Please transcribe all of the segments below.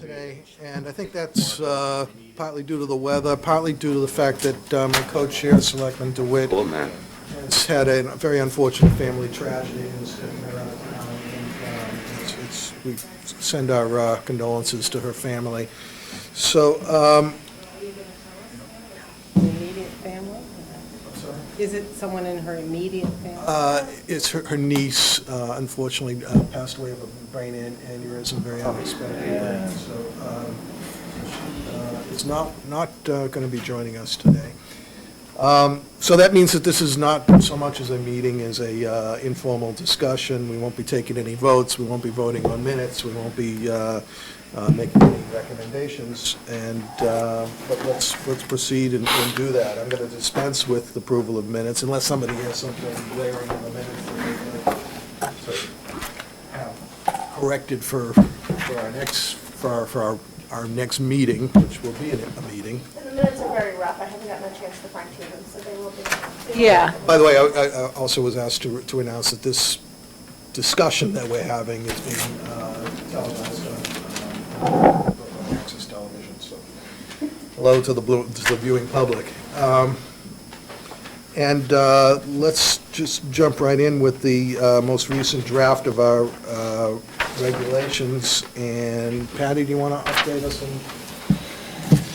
today, and I think that's partly due to the weather, partly due to the fact that my co-chair, Selectman DeWitt, has had a very unfortunate family tragedy and is taking her out of town. And, we send our condolences to her family. So, Immediate family? Is it someone in her immediate family? it's her niece, unfortunately, passed away of a brain aneurysm, very unexpected. Yeah. So, is not going to be joining us today. So that means that this is not so much as a meeting as a informal discussion. We won't be taking any votes. We won't be voting on minutes. We won't be making any recommendations. And but let's proceed and do that. I'm going to dispense with approval of minutes unless somebody has something glaring in the minutes that they'd like to have corrected for our next meeting, which will be a meeting. And the minutes are very rough. I haven't gotten a chance to fine tune them, so they will be. Yeah. By the way, I also was asked to announce that this discussion that we're having is being televised on Access Television, so hello to the viewing public. And let's just jump right in with the most recent draft of our regulations. And Patty, do you want to update us on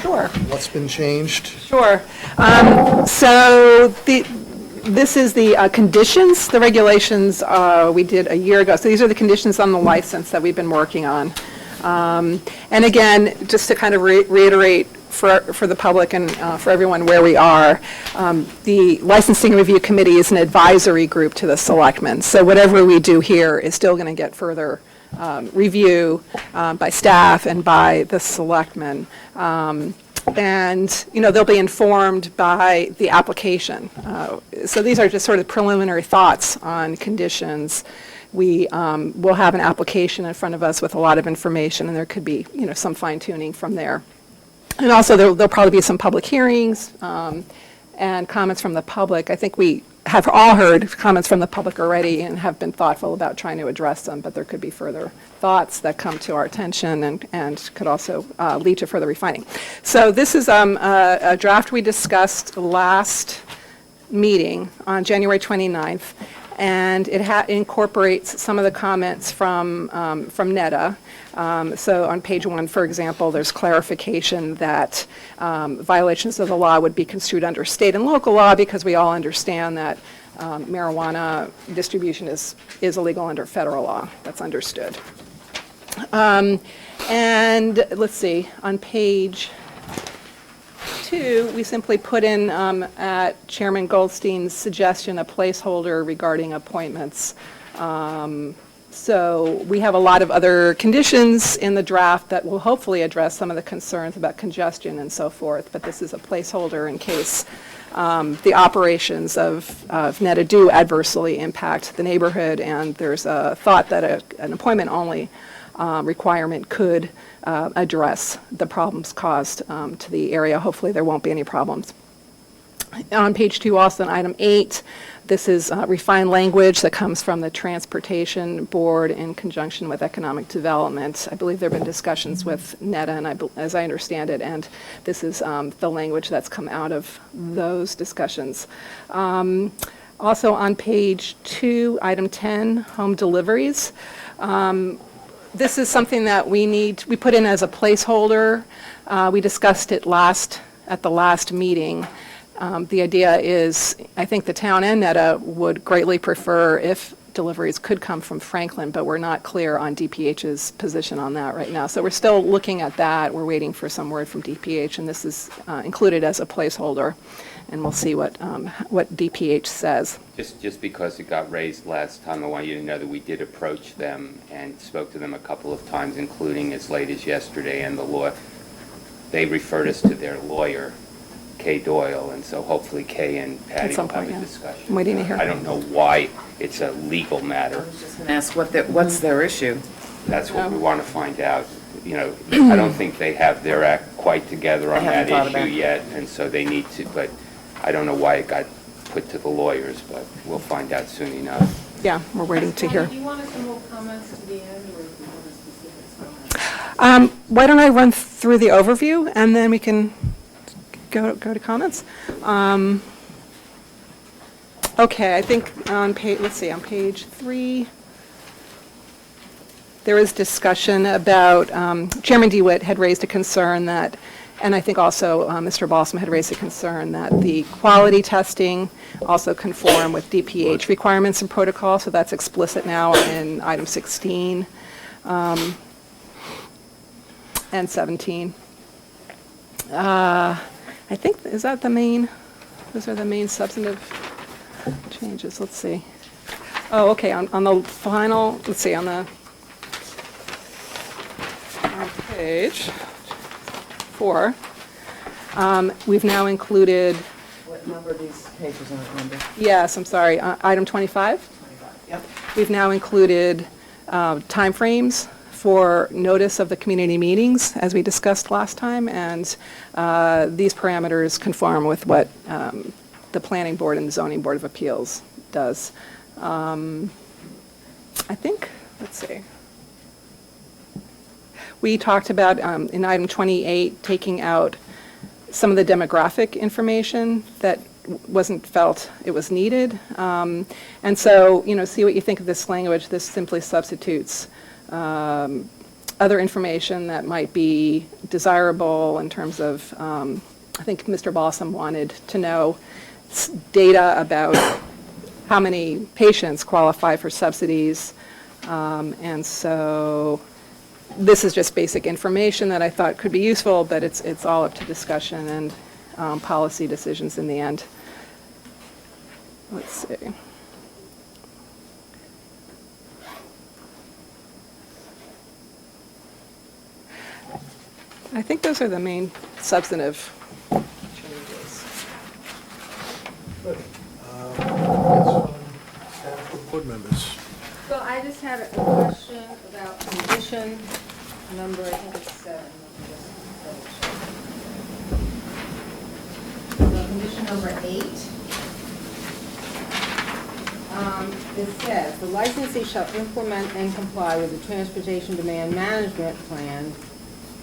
Sure. what's been changed? Sure. So this is the conditions, the regulations we did a year ago. So these are the conditions on the license that we've been working on. And again, just to kind of reiterate for the public and for everyone where we are, the Licensing Review Committee is an advisory group to the selectmen. So whatever we do here is still going to get further review by staff and by the selectmen. And, they'll be informed by the application. So these are just sort of preliminary thoughts on conditions. We will have an application in front of us with a lot of information, and there could be, some fine tuning from there. And also, there'll probably be some public hearings and comments from the public. I think we have all heard comments from the public already and have been thoughtful about trying to address them, but there could be further thoughts that come to our attention and could also lead to further refining. So this is a draft we discussed last meeting on January 29th, and it incorporates some of the comments from NEDA. So on page 1, for example, there's clarification that violations of the law would be construed under state and local law, because we all understand that marijuana distribution is illegal under federal law. That's understood. And let's see, on page 2, we simply put in, at Chairman Goldstein's suggestion, a placeholder regarding appointments. So we have a lot of other conditions in the draft that will hopefully address some of the concerns about congestion and so forth, but this is a placeholder in case the operations of NEDA do adversely impact the neighborhood, and there's a thought that an appointment-only requirement could address the problems caused to the area. Hopefully there won't be any problems. On page 2, also in item 8, this is refined language that comes from the Transportation Board in conjunction with Economic Development. I believe there have been discussions with NEDA, and as I understand it, and this is the language that's come out of those discussions. Also on page 2, item 10, home deliveries. This is something that we put in as a placeholder. We discussed it at the last meeting. The idea is, I think the town and NEDA would greatly prefer if deliveries could come from Franklin, but we're not clear on DPH's position on that right now. So we're still looking at that. We're waiting for some word from DPH, and this is included as a placeholder, and we'll see what DPH says. Just because it got raised last time, I want you to know that we did approach them and spoke to them a couple of times, including as late as yesterday, and they referred us to their lawyer, Kay Doyle, and so hopefully Kay and Patty will have a discussion. I'm waiting to hear. I don't know why it's a legal matter. I was just going to ask what's their issue? That's what we want to find out. I don't think they have their act quite together on that issue yet, and so they need to, but I don't know why it got put to the lawyers, but we'll find out soon enough. Yeah, we're waiting to hear. Do you want us to move comments to the end, or do you want a specific comment? Why don't I run through the overview, and then we can go to comments? Okay, I think on page 3, there was discussion about, Chairman DeWitt had raised a concern that, and I think also Mr. Balsam had raised a concern that the quality testing also conform with DPH requirements and protocol, so that's explicit now in item 16 and 17. I think, is that the main, those are the main substantive changes, let's see. Oh, okay, on the final, let's see, on page 4, we've now included, What number of these pages are under? yes, I'm sorry, item 25. 25. Yep. We've now included timeframes for notice of the community meetings, as we discussed last time, and these parameters conform with what the Planning Board and the Zoning Board of Appeals does. I think, let's see. We talked about, in item 28, taking out some of the demographic information that wasn't felt it was needed. And so, see what you think of this language. This simply substitutes other information that might be desirable in terms of, I think Mr. Balsam wanted to know data about how many patients qualify for subsidies. And so this is just basic information that I thought could be useful, but it's all up to discussion and policy decisions in the end. Let's see. I think those are the main substantive changes. Good. Staff or board members? So I just had a question about condition number, I think it's 7. Let me just double check. So condition number 8. It says, the licensee shall implement and comply with the Transportation Demand Management Plan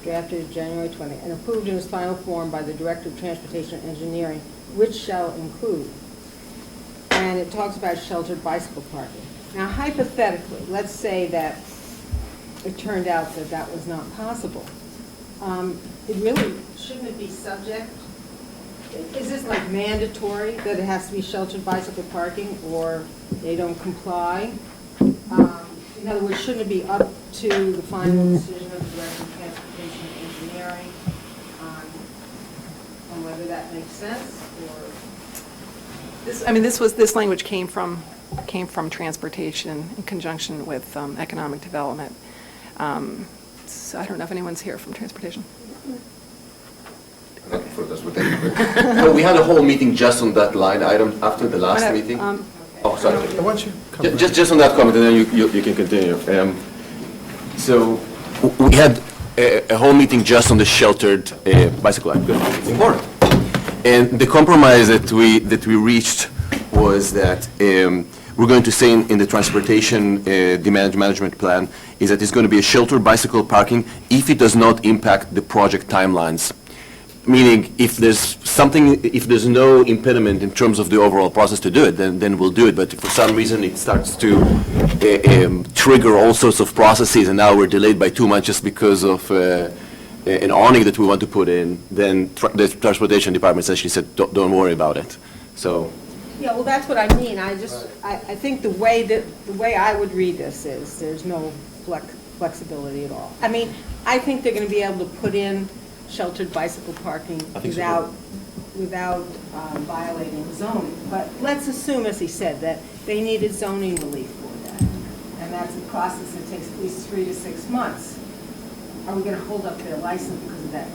drafted January 20 and approved in its final form by the Director of Transportation Engineering, which shall include. And it talks about sheltered bicycle parking. Now hypothetically, let's say that it turned out that that was not possible. It really, shouldn't it be subject? Is this like mandatory that it has to be sheltered bicycle parking or they don't comply? In other words, shouldn't it be up to the final decision of the Director of Transportation and Engineering on whether that makes sense or? This language came from transportation in conjunction with economic development. So I don't know if anyone's here from transportation. For transportation. No, we had a whole meeting just on that line item after the last meeting. Oh, sorry. Why don't you come back? Just on that comment, and then you can continue. So we had a whole meeting just on the sheltered bicycle act. It's important. And the compromise that we reached was that we're going to say in the transportation demand management plan is that it's going to be a sheltered bicycle parking if it does not impact the project timelines. Meaning, if there's no impediment in terms of the overall process to do it, then we'll do it. But if for some reason it starts to trigger all sorts of processes, and now we're delayed by 2 months just because of an awning that we want to put in, then the transportation department actually said, don't worry about it. So. Yeah, well, that's what I mean. I think the way I would read this is there's no flexibility at all. I mean, I think they're going to be able to put in sheltered bicycle parking without violating zoning. But let's assume, as he said, that they needed zoning relief for that. And that's a process that takes at least 3 to 6 months. Are we going to hold up their license because of that?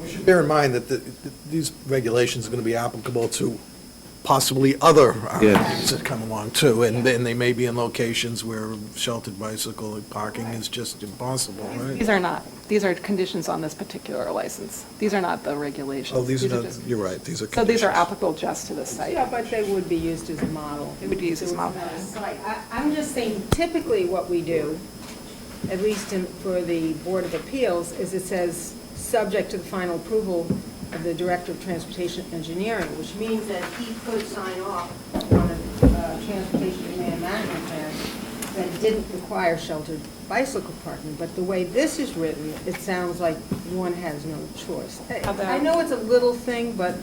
We should bear in mind that these regulations are going to be applicable to possibly other things that come along too, and then they may be in locations where sheltered bicycle parking is just impossible, right? These are not. These are conditions on this particular license. These are not the regulations. Oh, these are not, just- you're right, these are So these are conditions. applicable just to the site. Yeah, but they would be used as a model. They would be used as a model. I'm just saying, typically what we do at least for the Board of Appeals, is it says, subject to the final approval of the Director of Transportation Engineering, which means that he could sign off on a transportation demand management plan that didn't require sheltered bicycle parking. But the way this is written, it sounds like one has no choice. I know it's a little thing, but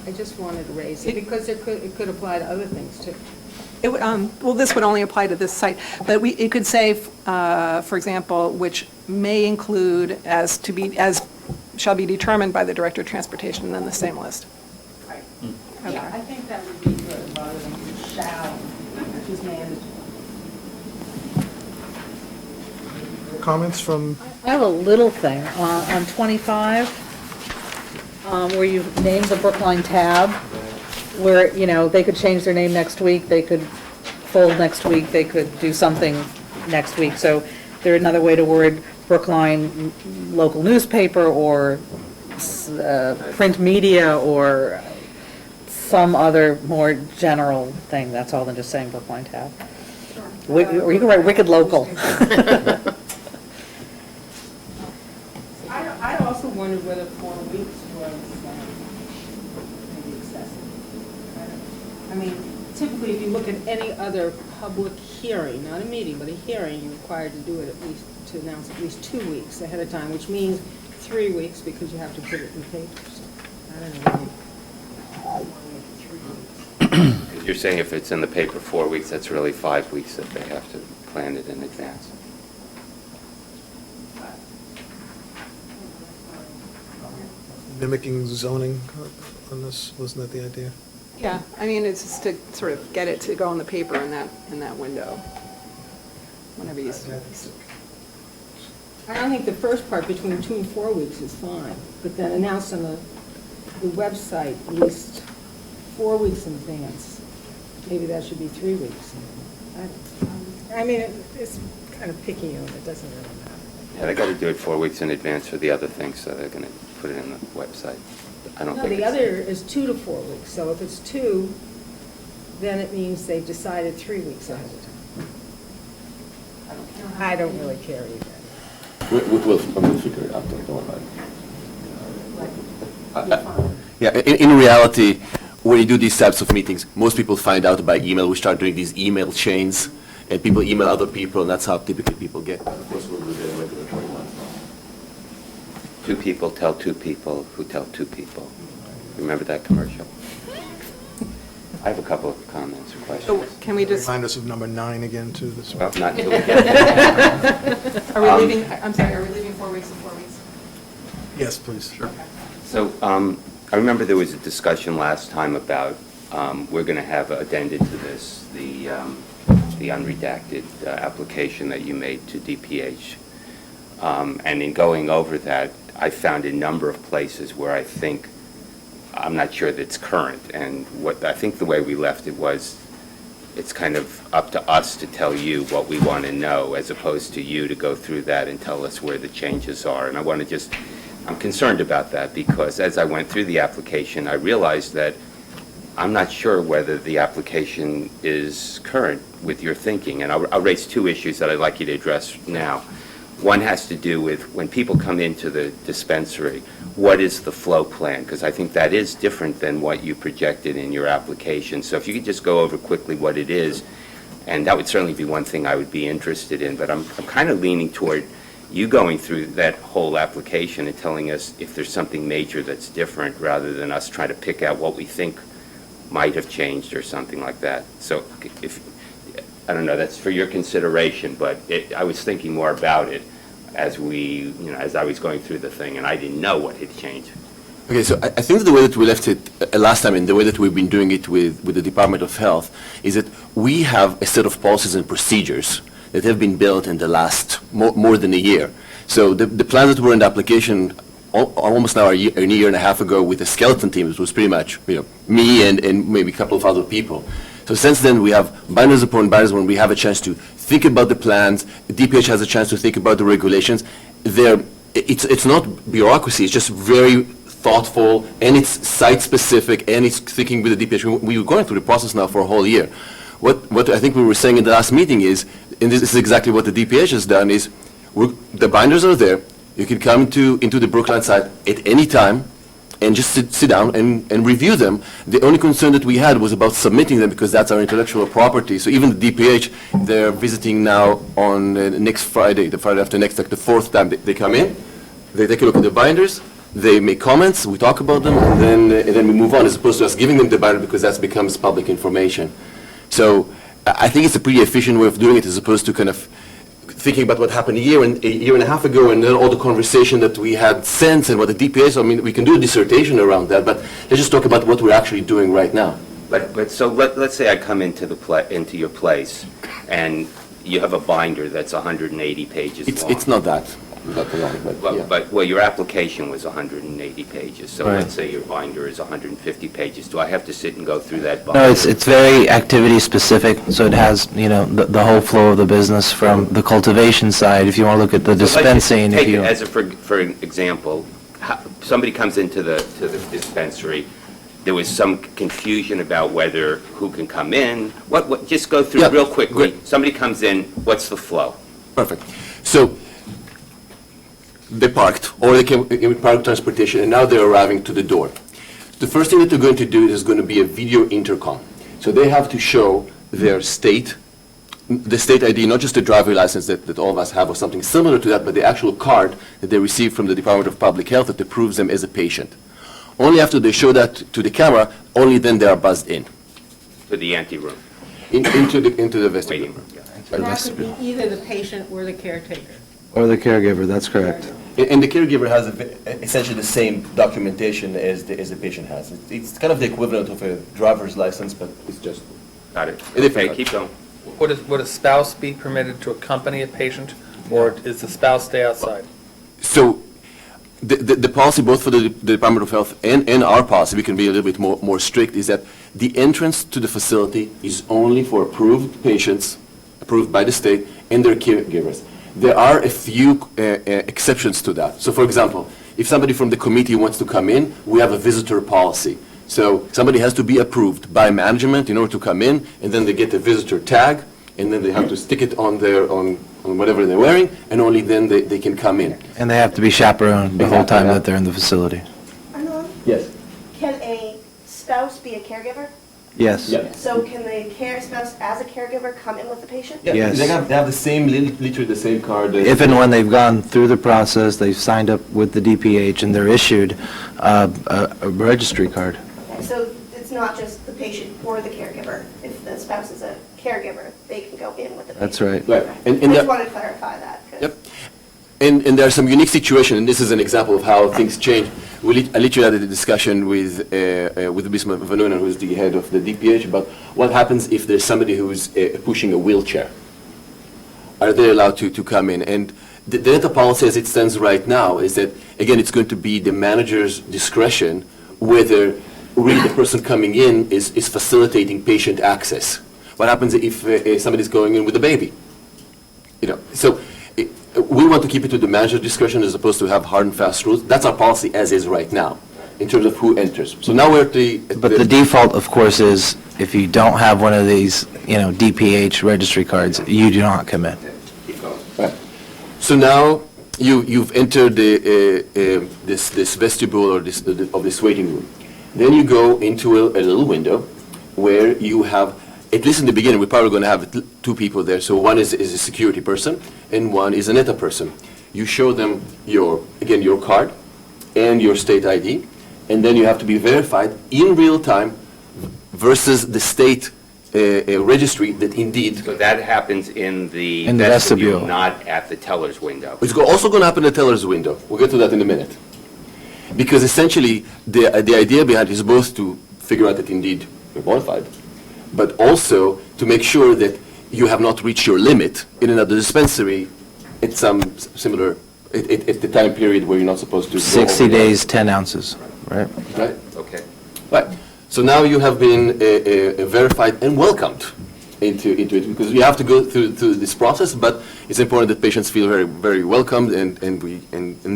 I just wanted to raise it because it could apply to other things too. It would, well, this would only apply to this site, but it could say, for example, which may include as shall be determined by the Director of Transportation, and then the same list. Right. Okay. Yeah, I think that would be good rather than shall, which is mandatory. Comments from, I have a little thing on 25, where you named the Brookline tab, where, you know, they could change their name next week, they could fold next week, they could do something next week. So there's another way to word Brookline local newspaper or print media or some other more general thing, that's all, than just saying Brookline tab. Or you can write Wicked Local. I also wondered whether 4 weeks was maybe excessive. I mean, typically, if you look at any other public hearing, not a meeting, but a hearing, you're required to do it at least, to announce at least 2 weeks ahead of time, which means 3 weeks because you have to put it in papers. I don't know. Maybe 3 weeks. You're saying if it's in the paper 4 weeks, that's really 5 weeks that they have to plan it in advance. mimicking zoning on this, wasn't that the idea? Yeah, I mean, it's just to sort of get it to go in the paper in that window, whenever you. I don't think the first part, between 2 and 4 weeks, is fine, but then announced on the website at least 4 weeks in advance. Maybe that should be 3 weeks. I mean, it's kind of picky on it, doesn't really matter. Yeah, they got to do it 4 weeks in advance for the other things, so they're going to put it in the website. I don't No, think the it's- other is 2 to 4 weeks, so if it's 2, then it means they've decided 3 weeks ahead of time. I don't really care either. We'll figure it out, don't worry about it. Fine. Yeah, in reality, when you do these types of meetings, most people find out by email. We start doing these email chains, and people email other people, and that's how typically people get. Of course, we'll do the regulatory ones. 2 people tell 2 people who tell 2 people. Remember that commercial? I have a couple of comments or So questions. can we just, Remind us of number 9 again, too, this Well, one. not until we get are we leaving, I'm sorry, are we leaving 4 weeks and 4 weeks? Yes, please. Sure. So I remember there was a discussion last time about, we're going to have addended to this, the unredacted application that you made to DPH. And in going over that, I found a number of places where I think, I'm not sure that it's current. And what I think the way we left it was, it's kind of up to us to tell you what we want to know, as opposed to you to go through that and tell us where the changes are. And I want to just, I'm concerned about that, because as I went through the application, I realized that I'm not sure whether the application is current with your thinking. And I'll raise 2 issues that I'd like you to address now. One has to do with when people come into the dispensary, what is the flow plan? Because I think that is different than what you projected in your application. So if you could just go over quickly what it is, and that would certainly be one thing I would be interested in. But I'm kind of leaning toward you going through that whole application and telling us if there's something major that's different, rather than us trying to pick out what we think might have changed or something like that. So if, I don't know, that's for your consideration, but I was thinking more about it as as I was going through the thing, and I didn't know what had changed. Okay, so I think that the way that we left it last time, and the way that we've been doing it with the Department of Health, is that we have a set of policies and procedures that have been built in the last more than a year. So the plans that were in the application almost now a year and a half ago with the skeleton team, it was pretty much me and maybe a couple of other people. So since then, we have binders upon binders when we have a chance to think about the plans. DPH has a chance to think about the regulations. It's not bureaucracy. It's just very thoughtful, and it's site-specific, and it's thinking with the DPH. We were going through the process now for a whole year. What I think we were saying in the last meeting is and this is exactly what the DPH has done, is the binders are there. You can come into the Brookline site at any time and just sit down and review them. The only concern that we had was about submitting them because that's our intellectual property. So even the DPH, they're visiting now on next Friday, the Friday after next, like the fourth time they come in. They take a look at the binders, they make comments, we talk about them, and then we move on, as opposed to us giving them the binder because that becomes public information. So I think it's a pretty efficient way of doing it, as opposed to kind of thinking about what happened a year and a half ago, and then all the conversation that we had since, and what the DPA. I mean, we can do a dissertation around that, but let's just talk about what we're actually doing right now. But so let's say I come into into your place, and you have a binder that's 180 pages long. It's not that. Well, your application was 180 pages, so Right. let's say your binder is 150 pages. Do I have to sit and go through that binder? No, it's very activity specific, so it has, the whole flow of the business from the cultivation side, if you want to look at the So let's dispensing, if Take you... it as for example, somebody comes into the dispensary, there was some confusion about who can come in. What? Just go through Yeah, real quickly. great. Somebody comes in, what's the flow? Perfect. So they parked, or they came in park transportation, and now they're arriving to the door. The first thing that they're going to do is going to be a video intercom. So they have to show their the state ID, not just the driver license that all of us have or something similar to that, but the actual card that they receive from the Department of Public Health that approves them as a patient. Only after they show that to the camera, only then they are buzzed in, To the anteroom, into the vestibule. waiting room. Yeah. And that could be either the patient or the caretaker. Or the caregiver, that's correct. And the caregiver has essentially the same documentation as the patient has. It's kind of the equivalent of a driver's license, but it's just... Got it. It is- Okay, keep going. Would a spouse be permitted to accompany a patient, or does the spouse stay outside? So the policy, both for the Department of Health and our policy, we can be a little bit more strict, is that the entrance to the facility is only for approved patients, approved by the state, and their caregivers. There are a few exceptions to that. So for example, if somebody from the committee wants to come in, we have a visitor policy. So somebody has to be approved by management in order to come in, and then they get a visitor tag, and then they have to stick it on whatever they're wearing, and only then they can come in. And they have to be chaperoned the whole time that they're in the facility. Arnold, Yes. can a spouse be a caregiver? Yes. Yeah. So can the spouse as a caregiver come in with the patient? Yeah, Yes. they have the same, literally the same card. If and when they've gone through the process, they've signed up with the DPH, and they're issued a registry card. Okay, so it's not just the patient or the caregiver. If the spouse is a caregiver, they can go in with the patient. That's right. Right. Okay. And I just that- wanted to clarify that. 'Cause- Yep. And there are some unique situations, and this is an example of how things change. I literally had a discussion with Bismarck Vanunen, who's the head of the DPH, about what happens if there's somebody who's pushing a wheelchair. Are they allowed to come in? And the data policy as it stands right now is that, again, it's going to be the manager's discretion whether really the person coming in is facilitating patient access. What happens if somebody's going in with a baby? So we want to keep it to the manager's discretion as opposed to have hard and fast rules. That's our policy as is right now, in terms of who enters. So now we're at the... But the default, of course, is if you don't have one of these, DPH registry cards, you do not come in. Right. So now you've entered this vestibule or this waiting room. Then you go into a little window where you have, at least in the beginning, we're probably going to have two people there. So one is a security person and one is a NETA person. You show them your card and your state ID, and then you have to be verified in real time versus the state registry that indeed... So that happens in the In the vestibule, vestibule. not at the teller's window. It's also going to happen in the teller's window. We'll get to that in a minute. Because essentially, the idea behind it is both to figure out that indeed you're qualified, but also to make sure that you have not reached your limit in another dispensary at some similar, at the time period where you're not supposed to go 60 over that. days, 10 ounces, right? Right? Okay. Right. So now you have been verified and welcomed into it, because you have to go through this process, but it's important that patients feel very, very welcomed, and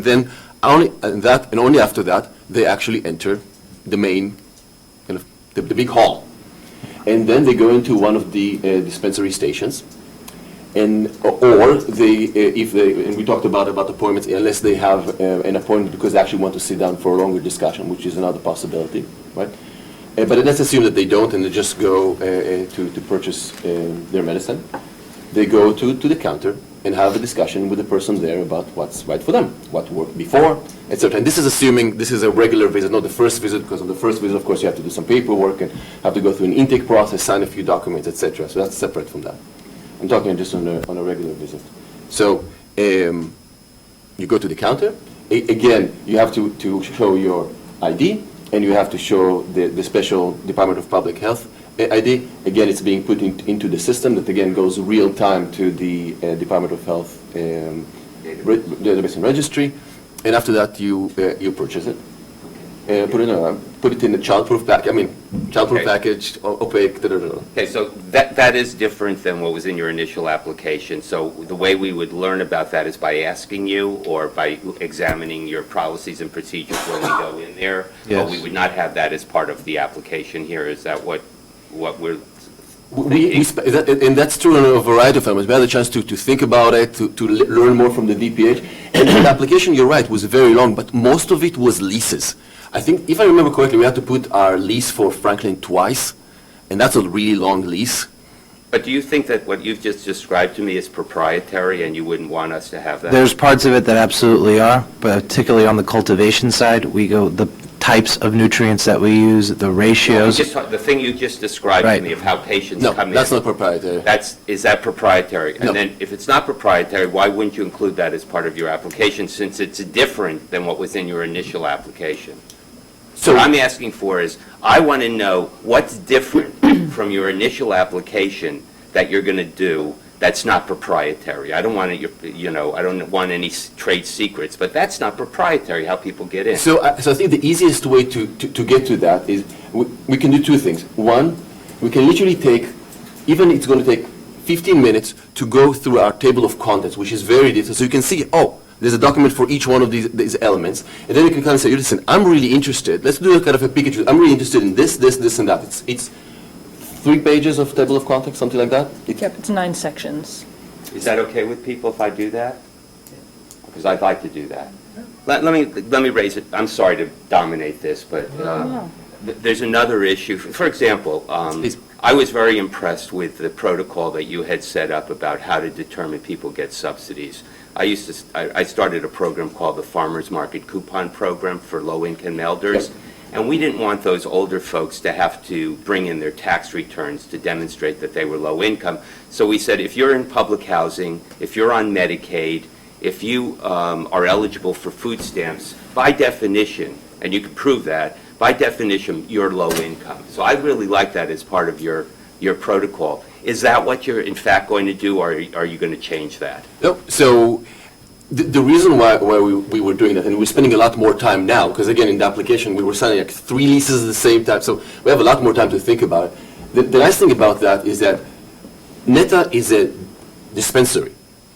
then only after that, they actually enter the main, kind of, the big hall. And then they go into one of the dispensary stations, or if they, and we talked about appointments, unless they have an appointment because they actually want to sit down for a longer discussion, which is another possibility, right? But let's assume that they don't and they just go to purchase their medicine. They go to the counter and have a discussion with the person there about what's right for them, what worked before, etc. And this is assuming this is a regular visit, not the first visit, because on the first visit, of course, you have to do some paperwork and have to go through an intake process, sign a few documents, etc. So that's separate from that. I'm talking just on a regular visit. So you go to the counter. Again, you have to show your ID, and you have to show the special Department of Public Health ID. Again, it's being put into the system that, again, goes real time to the Department of Health database and registry. And after that, you purchase it. Put it in a childproof package, opaque, Okay, so that is different than what was in your initial application. So the way we would learn about that is by asking you or by examining your policies and procedures when we go in there. Yes. But we would not have that as part of the application here. Is that what we're and that's true on a variety of elements. We had a chance to think about it, to learn more from the DPH. And the application, you're right, was very long, but most of it was leases. I think, if I remember correctly, we had to put our lease for Franklin twice, and that's a really long lease. But do you think that what you've just described to me is proprietary and you wouldn't want us to have that? There's parts of it that absolutely are, but particularly on the cultivation side, we go, the types of nutrients that we use, the ratios. The thing you just described to Right. me of how patients No, come in. that's not proprietary. Is that proprietary? No. And then if it's not proprietary, why wouldn't you include that as part of your application since it's different than what was in your initial application? So what I'm asking for is, I want to know what's different from your initial application that you're going to do that's not proprietary. I don't want it, I don't want any trade secrets, but that's not proprietary, how people get in. So I think the easiest way to get to that is we can do two things. One, we can literally take, even it's going to take 15 minutes to go through our table of contents, which is very detailed. So you can see, there's a document for each one of these elements. And then you can kind of say, listen, I'm really interested. Let's do a kind of a Pikachu. I'm really interested in this, and that. It's 3 pages of table of contents, something like that. Yep, it's 9 sections. Is that okay with people if I do that? Because I'd like to do that. Let me raise it. I'm sorry to dominate this, but there's another issue. For example, I was very impressed with the protocol that you had set up about how to determine people get subsidies. I started a program called the Farmers Market Coupon Program for low-income elders, and we didn't want those older folks to have to bring in their tax returns to demonstrate that they were low income. So we said, if you're in public housing, if you're on Medicaid, if you are eligible for food stamps, by definition, and you can prove that, by definition, you're low income. So I really like that as part of your protocol. Is that what you're in fact going to do, or are you going to change that? No. So the reason why we were doing that, and we're spending a lot more time now, because again, in the application, we were signing like 3 leases at the same time, so we have a lot more time to think about it. The nice thing about that is that NETA is a dispensary,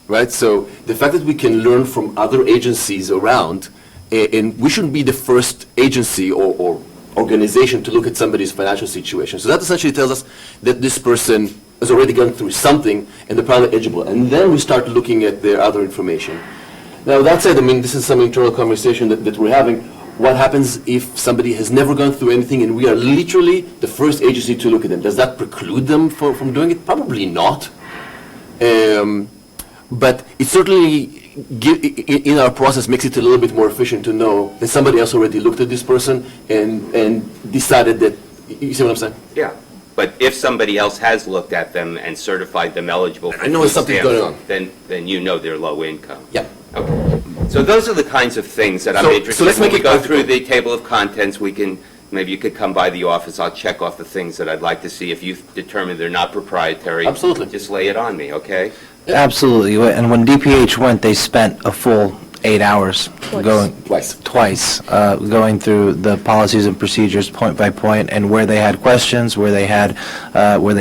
right? So the fact that we can learn from other agencies around, and we shouldn't be the first agency or organization to look at somebody's financial situation. So that essentially tells us that this person has already gone through something and they're probably eligible. And then we start looking at their other information. Now, that said, this is some internal conversation that we're having. What happens if somebody has never gone through anything and we are literally the first agency to look at them? Does that preclude them from doing it? Probably not. But it certainly, in our process, makes it a little bit more efficient to know that somebody else already looked at this person and decided that, you see what I'm saying? Yeah. But if somebody else has looked at them and certified them eligible for I know food something's stamps, going on. then you know they're low income. Yeah. Okay. So those are the kinds of things that I'm So interested let's in. When make we it go practical. through the table of contents, maybe you could come by the office, I'll check off the things that I'd like to see. If you determine they're not proprietary, Absolutely. just lay it on me, okay? Absolutely, and when DPH went, they spent a full 8 hours Twice. going through the policies and procedures point by point, and where they had questions, where they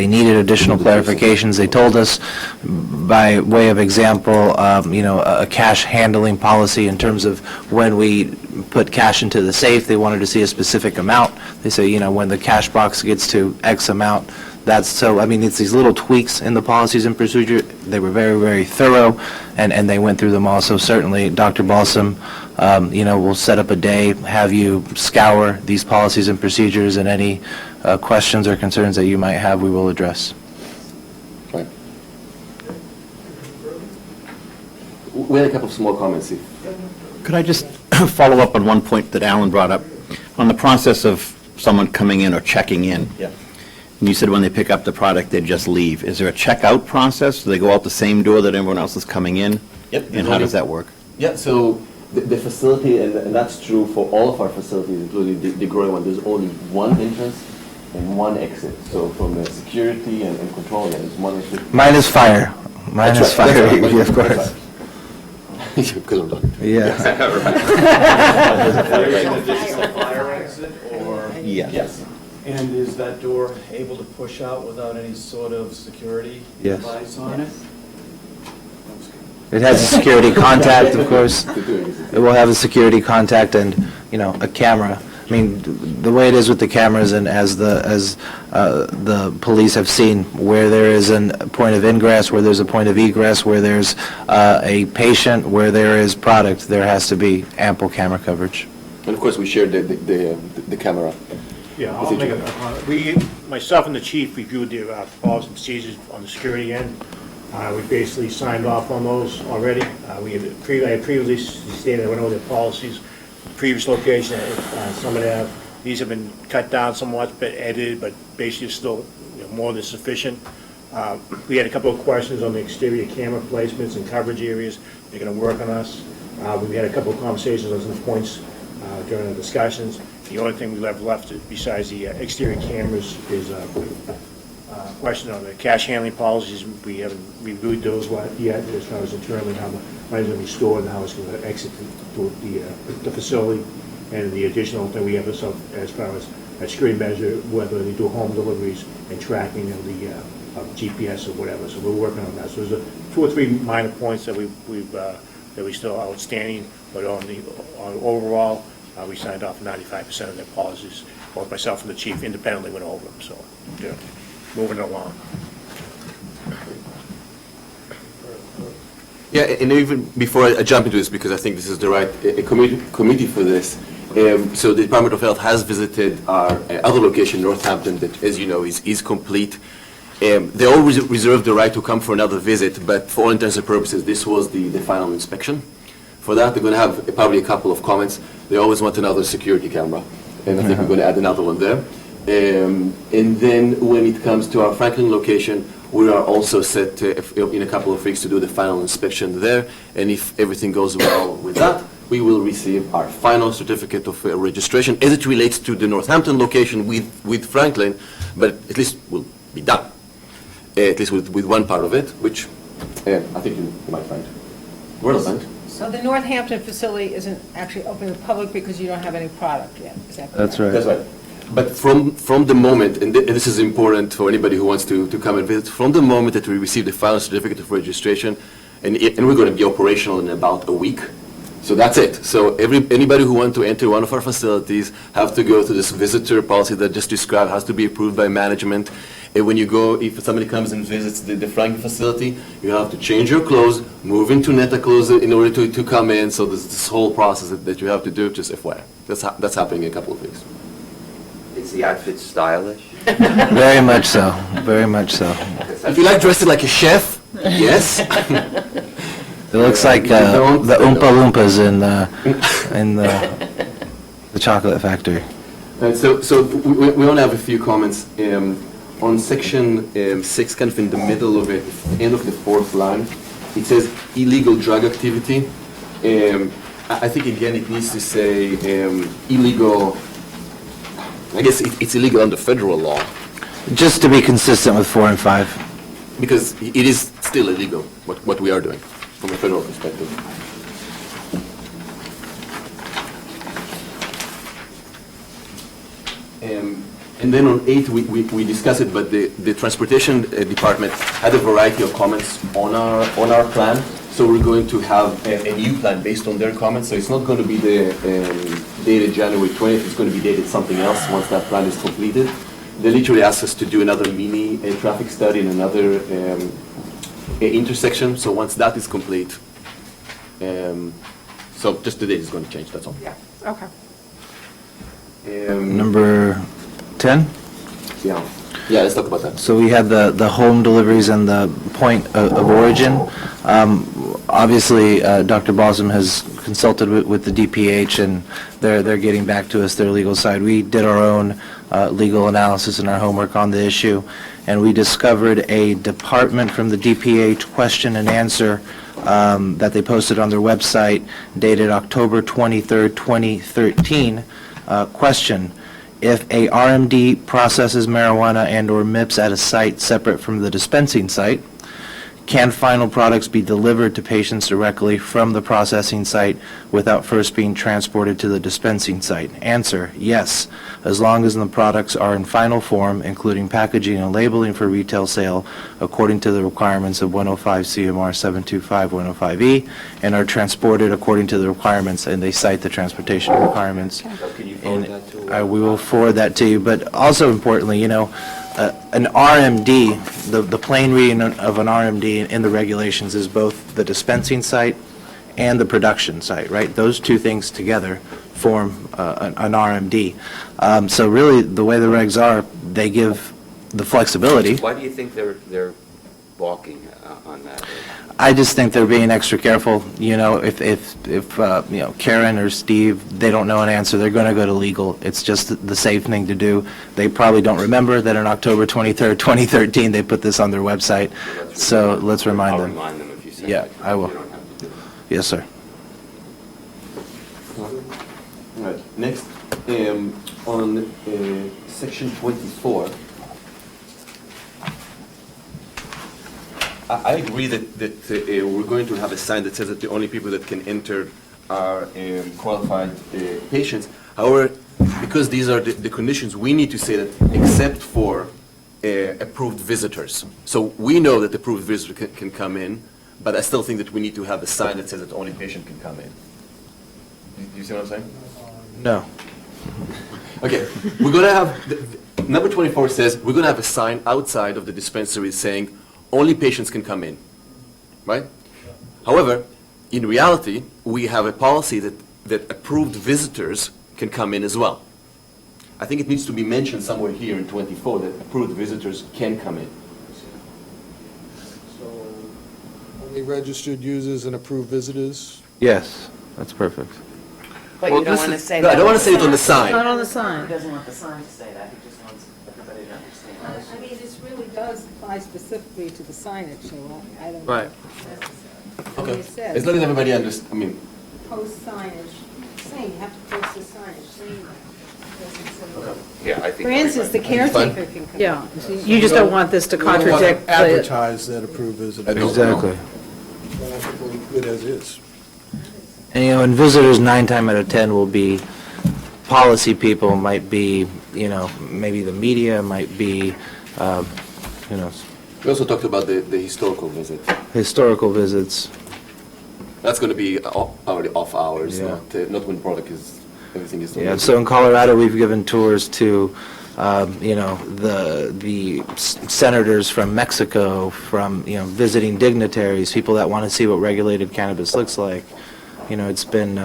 needed additional clarifications. They told us, by way of example, a cash handling policy in terms of when we put cash into the safe, they wanted to see a specific amount. They say, when the cash box gets to X amount, That's, so, I mean, it's these little tweaks in the policies and procedure. They were very, very thorough, and they went through them all. So certainly, Dr. Balsam, will set up a day, have you scour these policies and procedures, and any questions or concerns that you might have, we will address. Right. We had a couple of small comments. Could I just follow up on one point that Alan brought up? On the process of someone coming in or checking in. Yeah. And you said when they pick up the product, they just leave. Is there a checkout process? Do they go out the same door that everyone else is coming in? Yep. And how does that work? Yeah, so the facility, and that's true for all of our facilities, including the growing one, there's only one entrance and one exit. So from the security and control, yeah, there's one exit. Mine is fire. Mine is fire, That's right. yeah, of course. Because I'm talking to you. Yeah. Fire exit, or? Yes. And is that door able to push out without any sort of security Yes. device on it? It has a security contact, of course. It will have a security contact and, a camera. I mean, the way it is with the cameras, and as the police have seen, where there is a point of ingress, where there's a point of egress, where there's a patient, where there is product, there has to be ample camera coverage. And of course, we shared the camera. Yeah, I'll make a comment. Myself and the chief reviewed the policies and procedures on the security end. We basically signed off on those already. I had previously stated I went over the policies, previous location, some of them, these have been cut down somewhat, but edited, but basically still more than sufficient. We had a couple of questions on the exterior camera placements and coverage areas. They're going to work on us. We had a couple of conversations on some points during the discussions. The only thing we left besides the exterior cameras is a question on the cash handling policies. We haven't reviewed those yet, as far as internally how the money's going to be stored and how it's going to exit the facility. And the additional thing we have as far as a security measure, whether they do home deliveries and tracking of the GPS or whatever. So we're working on that. So there's 2 or 3 minor points that we still outstanding, but on overall, we signed off 95% of their policies. Both myself and the chief independently went over them, so yeah, moving along. Yeah, and even before I jump into this, because I think this is the right committee for this, so the Department of Health has visited our other location, Northampton, that, as you know, is complete. They always reserve the right to come for another visit, but for all intents and purposes, this was the final inspection. For that, they're going to have probably a couple of comments. They always want another security camera, and I think we're going to add another one there. And then when it comes to our Franklin location, we are also set in a couple of weeks to do the final inspection there, and if everything goes well with that, we will receive our final certificate of registration as it relates to the Northampton location with Franklin, but at least we'll be done, at least with one part of it, which I think you might find relevant. So the Northampton facility isn't actually open to the public because you don't have any product yet, is that correct? That's right. That's right. But from the moment, and this is important for anybody who wants to come and visit, from the moment that we receive the final certificate of registration, and we're going to be operational in about a week, so that's it. So anybody who wants to enter one of our facilities have to go through this visitor policy that I just described, has to be approved by management. And when you go, if somebody comes and visits the Franklin facility, you have to change your clothes, move into Netta clothes in order to come in. So there's this whole process that you have to do, just FYI. That's happening in a couple of weeks. Is the outfit stylish? Very much so, very much so. If you like dressing like a chef, yes. It looks like the Oompa Loompas in the chocolate factory. And so we only have a few comments. On section 6, kind of in the middle of it, end of the 4th line, it says illegal drug activity. I think, again, it needs to say illegal, I guess it's illegal under federal law. Just to be consistent with 4 and 5. Because it is still illegal, what we are doing, from a federal perspective. And then on 8, we discussed it, but the transportation department had a variety of comments on our plan. So we're going to have a new plan based on their comments. So it's not going to be the dated January 20th. It's going to be dated something else once that plan is completed. they literally asked us to do another mini traffic study in another intersection. So once that is complete, so just the date is going to change, that's all. Yeah, okay. Number 10? Yeah, let's talk about that. So we had the home deliveries and the point of origin. Obviously, Dr. Balsam has consulted with the DPH, and they're getting back to us, their legal side. We did our own legal analysis and our homework on the issue, and we discovered a department from the DPH question and answer that they posted on their website dated October 23rd, 2013. Question: if a RMD processes marijuana and/or MIPS at a site separate from the dispensing site, can final products be delivered to patients directly from the processing site without first being transported to the dispensing site? Answer: yes, as long as the products are in final form, including packaging and labeling for retail sale, according to the requirements of 105 CMR 725-105E, and are transported according to the requirements, and they cite the transportation requirements. So can you forward that to? We will forward that to you, but also importantly, an RMD, the plain reading of an RMD in the regulations is both the dispensing site and the production site, right? Those two things together form an RMD. So really, the way the regs are, they give the flexibility. Why do you think they're balking on that? I just think they're being extra careful. If Karen or Steve, they don't know an answer, they're going to go to legal. It's just the safe thing to do. They probably don't remember that on October 23rd, 2013, they put this on their website. So let's remind them. I'll remind them if you send Yeah, it. I will. You don't have to do it. Yes, sir. All right, next, on section 24, I agree that we're going to have a sign that says that the only people that can enter are qualified patients. However, because these are the conditions, we need to say that except for approved visitors. So we know that the approved visitor can come in, but I still think that we need to have a sign that says that only patient can come in. Do you see what I'm saying? No. Okay, we're going to have, number 24 says, we're going to have a sign outside of the dispensary saying, only patients can come in, right? However, in reality, we have a policy that approved visitors can come in as well. I think it needs to be mentioned somewhere here in 24 that approved visitors can come in. So, only registered users and approved visitors? Yes, that's perfect. But Well, you don't this want to is- say No, that. I don't want to say it on the Not sign. on the He sign. doesn't want the sign to say that, he just wants everybody to understand. I mean, this really does apply specifically to the signage, so I don't. Right. Okay, It says, as long as everybody understands, I mean, post signage, saying you have to post the signage, saying that. Yeah, I think. For instance, the everybody- caretaker can come. Yeah, you just don't want this to We don't want to contradict the, advertise that approved visitors. Exactly. I think we'll leave it as is. And, and visitors 9 times out of 10 will be policy people, might be, maybe the media, might be, we also talked about the historical visit. historical visits. That's going to be already off hours, Yeah. not when product is, everything is. Yeah, so in Colorado, we've given tours to, the senators from Mexico, from, visiting dignitaries, people that want to see what regulated cannabis looks like. It's been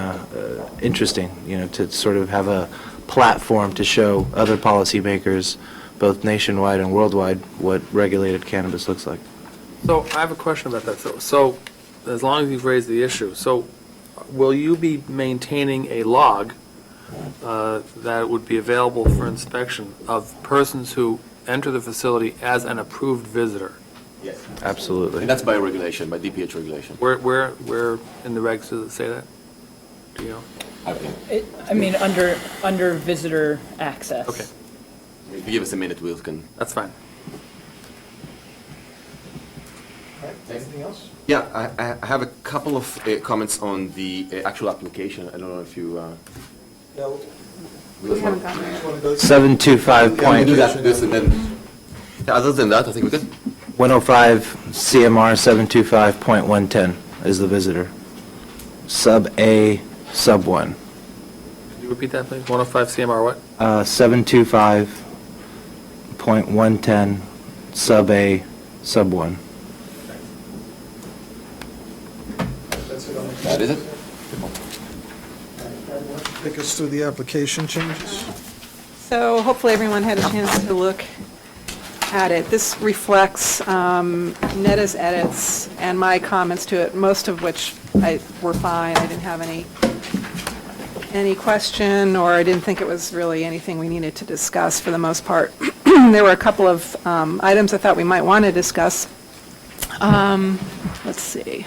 interesting, to sort of have a platform to show other policymakers, both nationwide and worldwide, what regulated cannabis looks like. So I have a question about that. So as long as you've raised the issue, so will you be maintaining a log that would be available for inspection of persons who enter the facility as an approved visitor? Yes. Absolutely. And that's by regulation, by DPH regulation. Where in the regs does it say that? Do you know? I mean, under visitor access. Okay, If you give us a minute, we can. that's fine. All right, anything else? Yeah, I have a couple of comments on the actual application. I don't know if you. No. We haven't gotten there yet. 725 Can we do point, that, this, and then. Yeah, other than that, I think we're good. 105 CMR 725.110 is the visitor. Sub A, sub 1. Could you repeat that, please? 105 CMR what? 725 .110 sub A sub 1. That's it on the. That is it? Take us through the application changes. So hopefully everyone had a chance to look at it. This reflects Netta's edits and my comments to it, most of which were fine. I didn't have any question, or I didn't think it was really anything we needed to discuss for the most part. There were a couple of items I thought we might want to discuss. Let's see.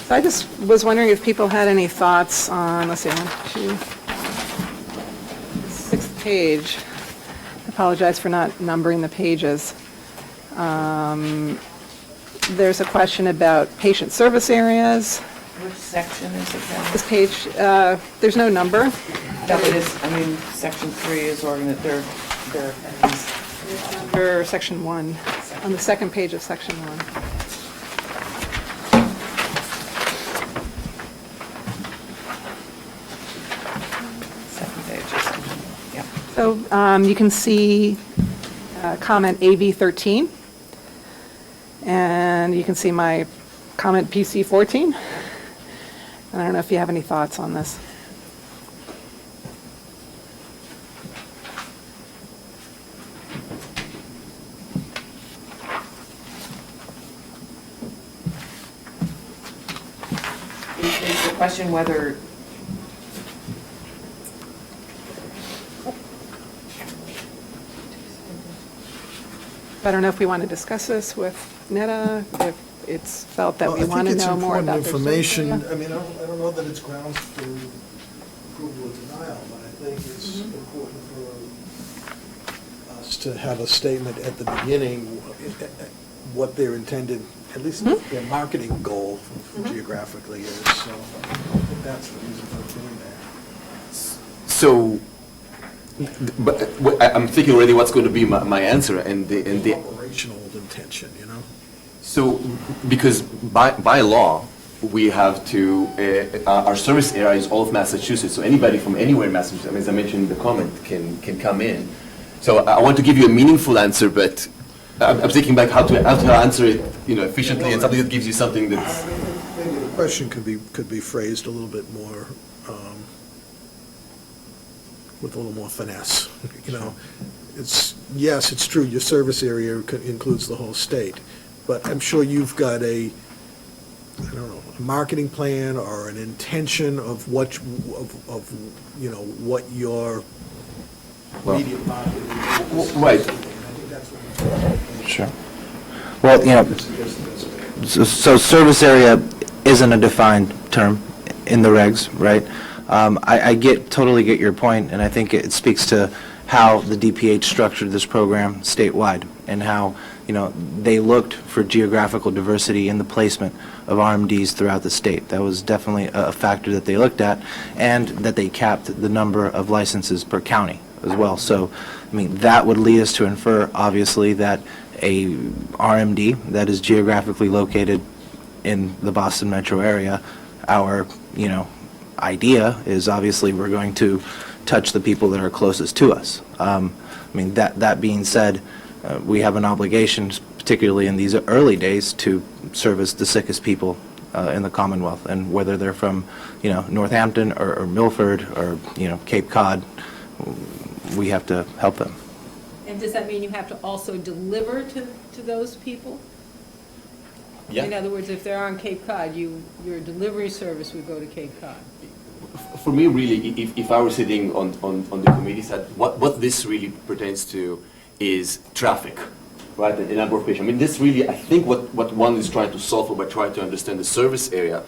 So I just was wondering if people had any thoughts on, let's see, 6th page. I apologize for not numbering the pages. There's a question about patient service areas. Which section is it then? This page, there's no number. No, it is, I mean, section 3 is organized, they're Or section 1, on the second page of section 1. second page. Yeah. So you can see comment AV13, and you can see my comment PC14. And I don't know if you have any thoughts on this. Is the question whether I don't know if we want to discuss this with Netta, if it's felt that we want to know more about their I think it's service important information. area. I mean, I don't know that it's grounds for approval or denial, but I think it's important for us to have a statement at the beginning, what their intended, at least their marketing goal geographically is. So I think that's the reason for doing that. So, but I'm thinking already what's going to be my answer, and the Operational intention, you know? So, because by law, we have to, our service area is all of Massachusetts, so anybody from anywhere in Massachusetts, as I mentioned in the comment, can come in. So I want to give you a meaningful answer, but I'm thinking back how to answer it, efficiently, and something that gives you something that's... Maybe the question could be phrased a little bit more, with a little more finesse, Yes, it's true, your service area includes the whole state, but I'm sure you've got a marketing plan or an intention of what your media market is. Right. I think that's what Sure. Well, so service area isn't a defined term in the regs, right? I totally get your point, and I think it speaks to how the DPH structured this program statewide, and how, they looked for geographical diversity in the placement of RMDs throughout the state. That was definitely a factor that they looked at, and that they capped the number of licenses per county as well. So, that would lead us to infer, obviously, that a RMD that is geographically located in the Boston metro area, our, idea is obviously we're going to touch the people that are closest to us. That being said, we have an obligation, particularly in these early days, to service the sickest people in the Commonwealth, and whether they're from, Northampton or Milford or, Cape Cod, we have to help them. And does that mean you have to also deliver to those people? Yeah. In other words, if they're on Cape Cod, your delivery service would go to Cape Cod? For me, really, if I were sitting on the committee side, what this really pertains to is traffic, right, and the number of patients. This really, I think what one is trying to solve for by trying to understand the service area,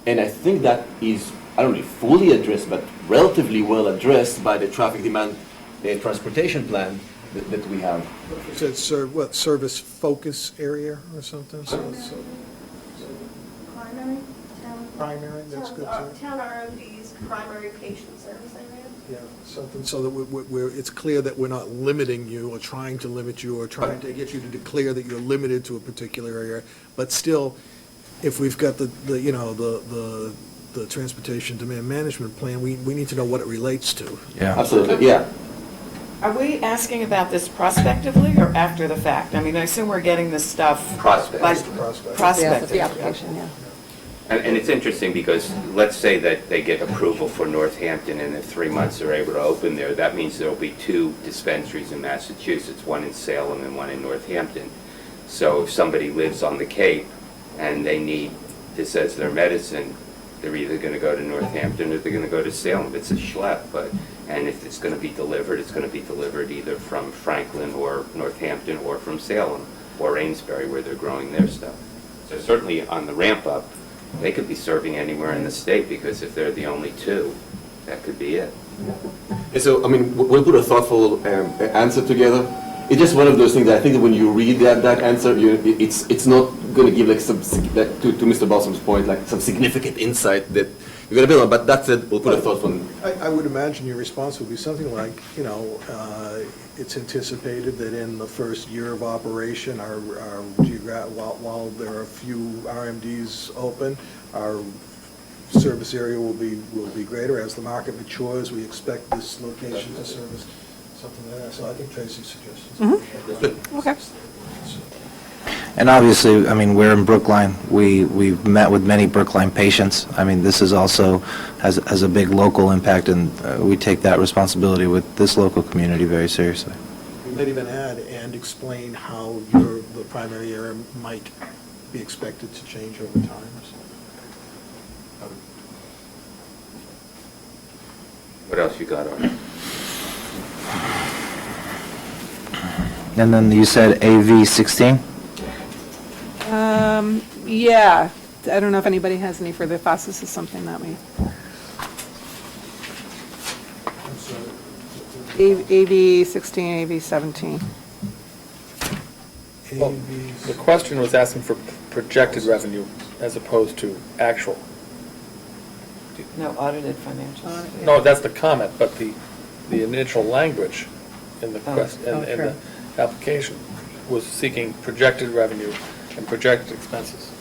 and I think that is, I don't know, fully addressed, but relatively well addressed by the traffic demand transportation plan that we have. It's service focus area or something? Primary, that's good too. Town RMD's primary patient service area. Yeah, something so that it's clear that we're not limiting you or trying to limit you or trying to get you to declare that you're limited to a particular area, but still if we've got the transportation demand management plan, we need to know what it relates to. Yeah. Absolutely, yeah. Are we asking about this prospectively or after the fact? I mean, I assume we're getting this stuff. Prospect. Like, Prospect. prospective. The application, yeah. And it's interesting because let's say that they get approval for Northampton and in 3 months they're able to open there. That means there'll be 2 dispensaries in Massachusetts, one in Salem and one in Northampton. So if somebody lives on the Cape and they need this as their medicine, they're either going to go to Northampton or they're going to go to Salem. It's a schlep, and if it's going to be delivered, it's going to be delivered either from Franklin or Northampton or from Salem or Amesbury where they're growing their stuff. So certainly on the ramp up, they could be serving anywhere in the state because if they're the only 2, that could be it. And so, I mean, we'll put a thoughtful answer together. It's just one of those things that I think that when you read that answer, it's not going to give like some, to Mr. Balsam's point, like some significant insight that you're going to build on, but that said, we'll put a thoughtful. I would imagine your response would be something like, it's anticipated that in the first year of operation, while there are a few RMDs open, our service area will be greater. As the market matures, we expect this location to service something like that. So I think Tracy's suggestions. Okay. And obviously, I mean, we're in Brookline. We've met with many Brookline patients. I mean, this is also has a big local impact, and we take that responsibility with this local community very seriously. You might even add and explain how the primary area might be expected to change over time. What else you got on it? And then you said AV 16? Yeah, I don't know if anybody has any further thoughts. This is something that we, AV 16, AV 17. Well, the question was asking for projected revenue as opposed to actual. No, audited financials. No, that's the comment, but the initial language in the in true. the application was seeking projected revenue and projected expenses.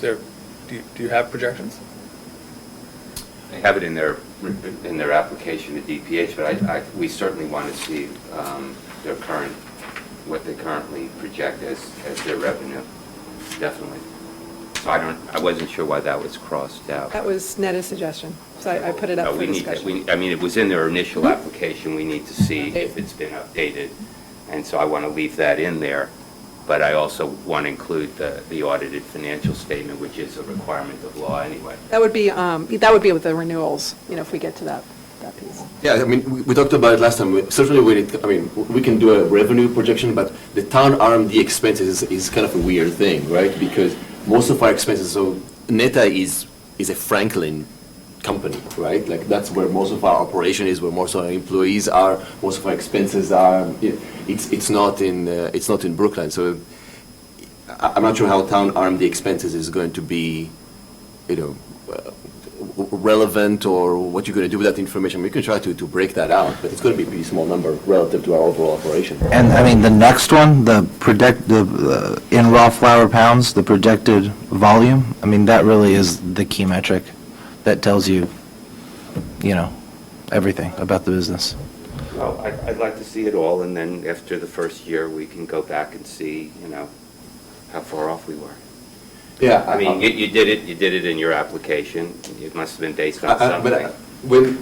Do you have projections? They have it in their application to DPH, but we certainly want to see what they currently project as their revenue, definitely. So I wasn't sure why that was crossed out. That was Netta's suggestion, so I put it up for discussion. I mean, it was in their initial application, we need to see if it's been updated, and so I want to leave that in there, but I also want to include the audited financial statement, which is a requirement of law anyway. That would be with the renewals, if we get to that piece. Yeah, I mean, we talked about it last time. Certainly, we can do a revenue projection, but the town RMD expenses is kind of a weird thing, right? Because most of our expenses, so Neta is a Franklin company, right? Like that's where most of our operation is, where most of our employees are, most of our expenses are. It's not in Brookline, so I'm not sure how town RMD expenses is going to be, relevant, or what you're going to do with that information. We can try to break that out, but it's going to be a pretty small number relative to our overall operation. And I mean, the next one, in raw flour pounds, the projected volume, I mean, that really is the key metric that tells you, everything about the business. Well, I'd like to see it all, and then after the first year, we can go back and see, how far off we were. Yeah, I mean, you did it in your application. It must have been based on something.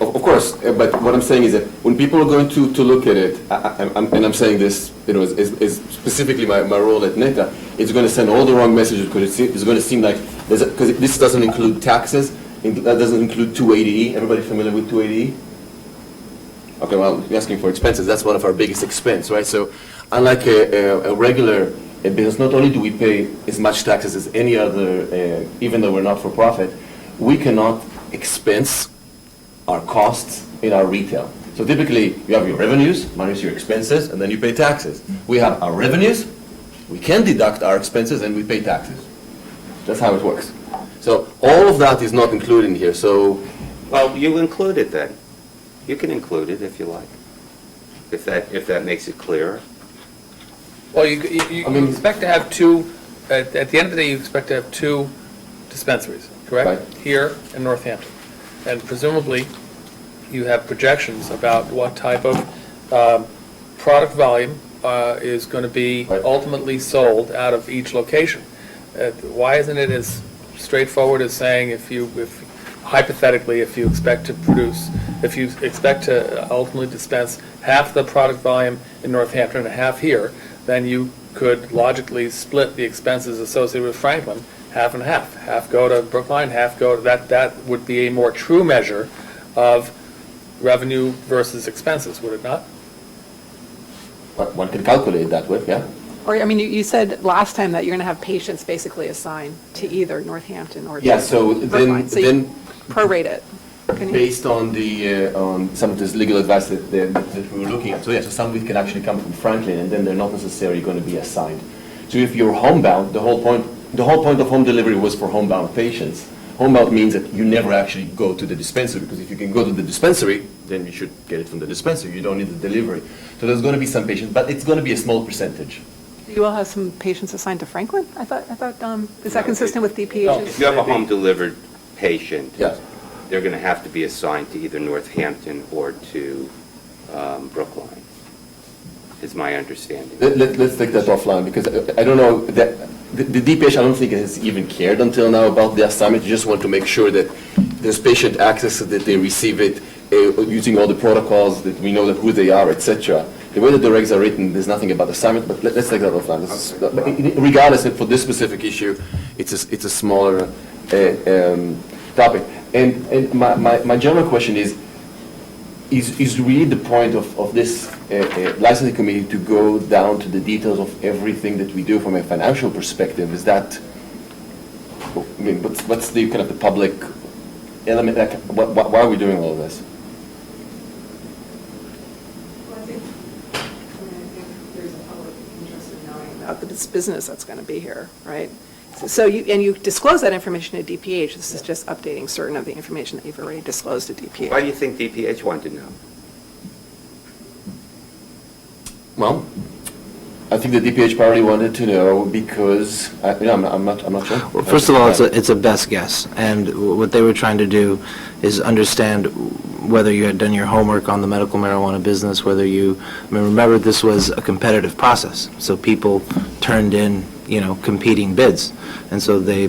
Of course, but what I'm saying is that when people are going to look at it, and I'm saying this, is specifically my role at Neta, it's going to send all the wrong messages because it's going to seem like, because this doesn't include taxes, that doesn't include 280E. Everybody familiar with 280E? Okay, well, you're asking for expenses. That's one of our biggest expense, right? So unlike a regular business, not only do we pay as much taxes as any other, even though we're not for profit, we cannot expense our costs in our retail. So typically, you have your revenues minus your expenses, and then you pay taxes. We have our revenues, we can deduct our expenses, and we pay taxes. That's how it works. So all of that is not included in here. So, Well, you include it then. You can include it if you like, if that makes it clearer. Well, you expect to have 2 at the end of the day, you expect to have 2 dispensaries, correct? Right. Here in Northampton. And presumably, you have projections about what type of product volume is going to be Right. ultimately sold out of each location. Why isn't it as straightforward as saying if hypothetically, if you expect to ultimately dispense half the product volume in Northampton and half here, then you could logically split the expenses associated with Franklin half and half. Half go to Brookline, half go to, that would be a more true measure of revenue versus expenses, would it not? One can calculate that way, yeah. Or, I mean, you said last time that you're going to have patients basically assigned to either Northampton or Yeah, so Brookline. So you then prorate it. Can you- based on on some of this legal advice that we were looking at. So yeah, so some of it can actually come from Franklin, and then they're not necessarily going to be assigned. So if you're homebound, the whole point of home delivery was for homebound patients. Homebound means that you never actually go to the dispensary, because if you can go to the dispensary, then you should get it from the dispensary. You don't need the delivery. So there's going to be some patients, but it's going to be a small percentage. You will have some patients assigned to Franklin? I thought, is that consistent with DPH's? If you have a home-delivered patient, Yes. they're going to have to be assigned to either Northampton or to Brookline, is my understanding. Let's take that offline, because I don't know, that the DPH, I don't think has even cared until now about the assignment. You just want to make sure that there's patient access, that they receive it using all the protocols, that we know that who they are, etc. The way that the regs are written, there's nothing about assignment, but let's take that offline. Regardless, for this specific issue, it's a smaller topic. And my general question is really the point of this licensing committee to go down to the details of everything that we do from a financial perspective? Is that, I mean, what's the kind of the public element, like, why are we doing all of this? There's a public interest in knowing about this business that's going to be here, right? So you disclose that information to DPH. This is just updating certain of the information that you've already disclosed to DPH. Why do you think DPH wanted to know? Well, I think the DPH probably wanted to know because, I'm not sure. Well, first of all, it's a best guess, and what they were trying to do is understand whether you had done your homework on the medical marijuana business, remember this was a competitive process, so people turned in, competing bids, and so they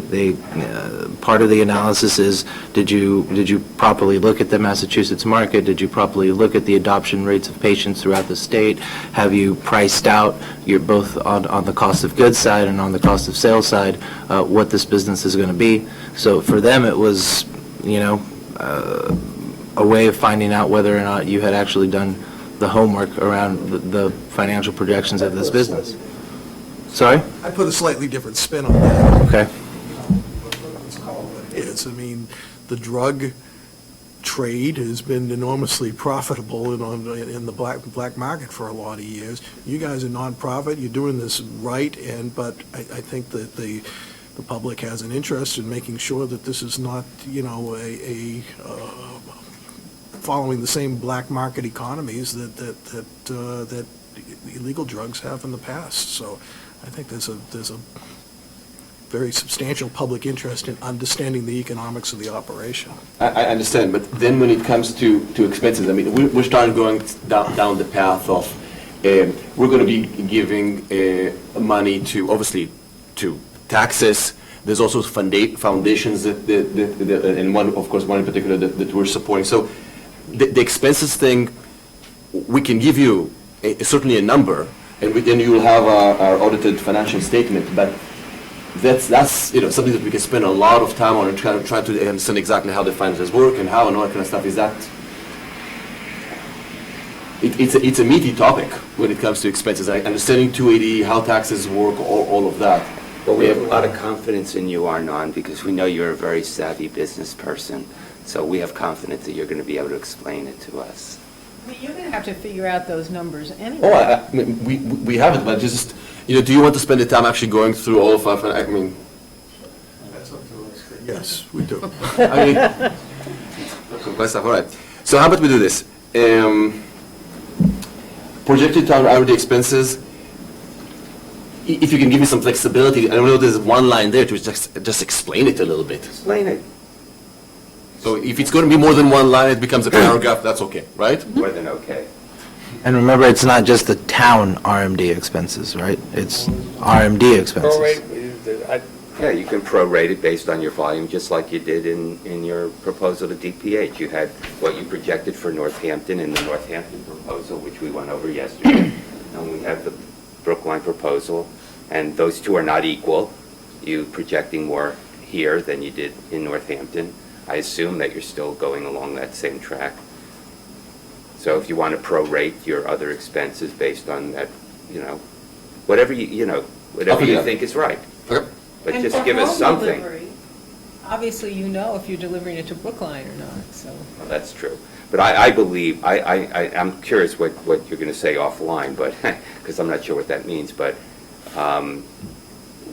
part of the analysis is, did you properly look at the Massachusetts market? Did you properly look at the adoption rates of patients throughout the state? Have you priced out, both on the cost of goods side and on the cost of sales side, what this business is going to be? So for them, it was, a way of finding out whether or not you had actually done the homework around the financial projections of this business. Sorry? I put a slightly different spin on that. Okay. Let's call it what it is. I mean, the drug trade has been enormously profitable in the black market for a lot of years. You guys are nonprofit, you're doing this right, but I think that the public has an interest in making sure that this is not, following the same black market economies that illegal drugs have in the past. So I think there's a very substantial public interest in understanding the economics of the operation. I understand, but then when it comes to expenses, I mean, we're starting going down the path of, we're going to be giving money to, obviously, to taxes. There's also foundations and one, of course, one in particular that we're supporting. So the expenses thing, we can give you certainly a number, and then you'll have our audited financial statement, but that's something that we can spend a lot of time on and try to understand exactly how the finances work and how and all that kind of stuff. Is that it's a meaty topic when it comes to expenses. Understanding 280, how taxes work, all of that. Well, we have a lot of confidence in you, Arnon, because we know you're a very savvy business person. So we have confidence that you're going to be able to explain it to us. You're going to have to figure out those numbers anyway. Oh, I mean, we have it, but just, do you want to spend the time actually going through all of our, That's up to us. Yes, we do. I mean, complex stuff, all right. So how about we do this? Projected town R&D expenses, if you can give me some flexibility, I don't know, there's one line there to just explain it a little bit. Explain it. So if it's going to be more than one line, it becomes a paragraph, that's okay, right? More than okay. And remember, it's not just the town RMD expenses, right? It's RMD expenses. Prorate, Yeah, you can prorate it based on your volume, just like you did in your proposal to DPH. You had what you projected for Northampton in the Northampton proposal, which we went over yesterday. And we have the Brookline proposal, and those two are not equal. You projecting more here than you did in Northampton. I assume that you're still going along that same track. So if you want to prorate your other expenses based on that, whatever whatever you think is right. Okay. But And just for give us home something. delivery, obviously you know if you're delivering it to Brookline or not, so. Well, that's true. But I believe, I'm curious what you're going to say offline, but, because I'm not sure what that means, but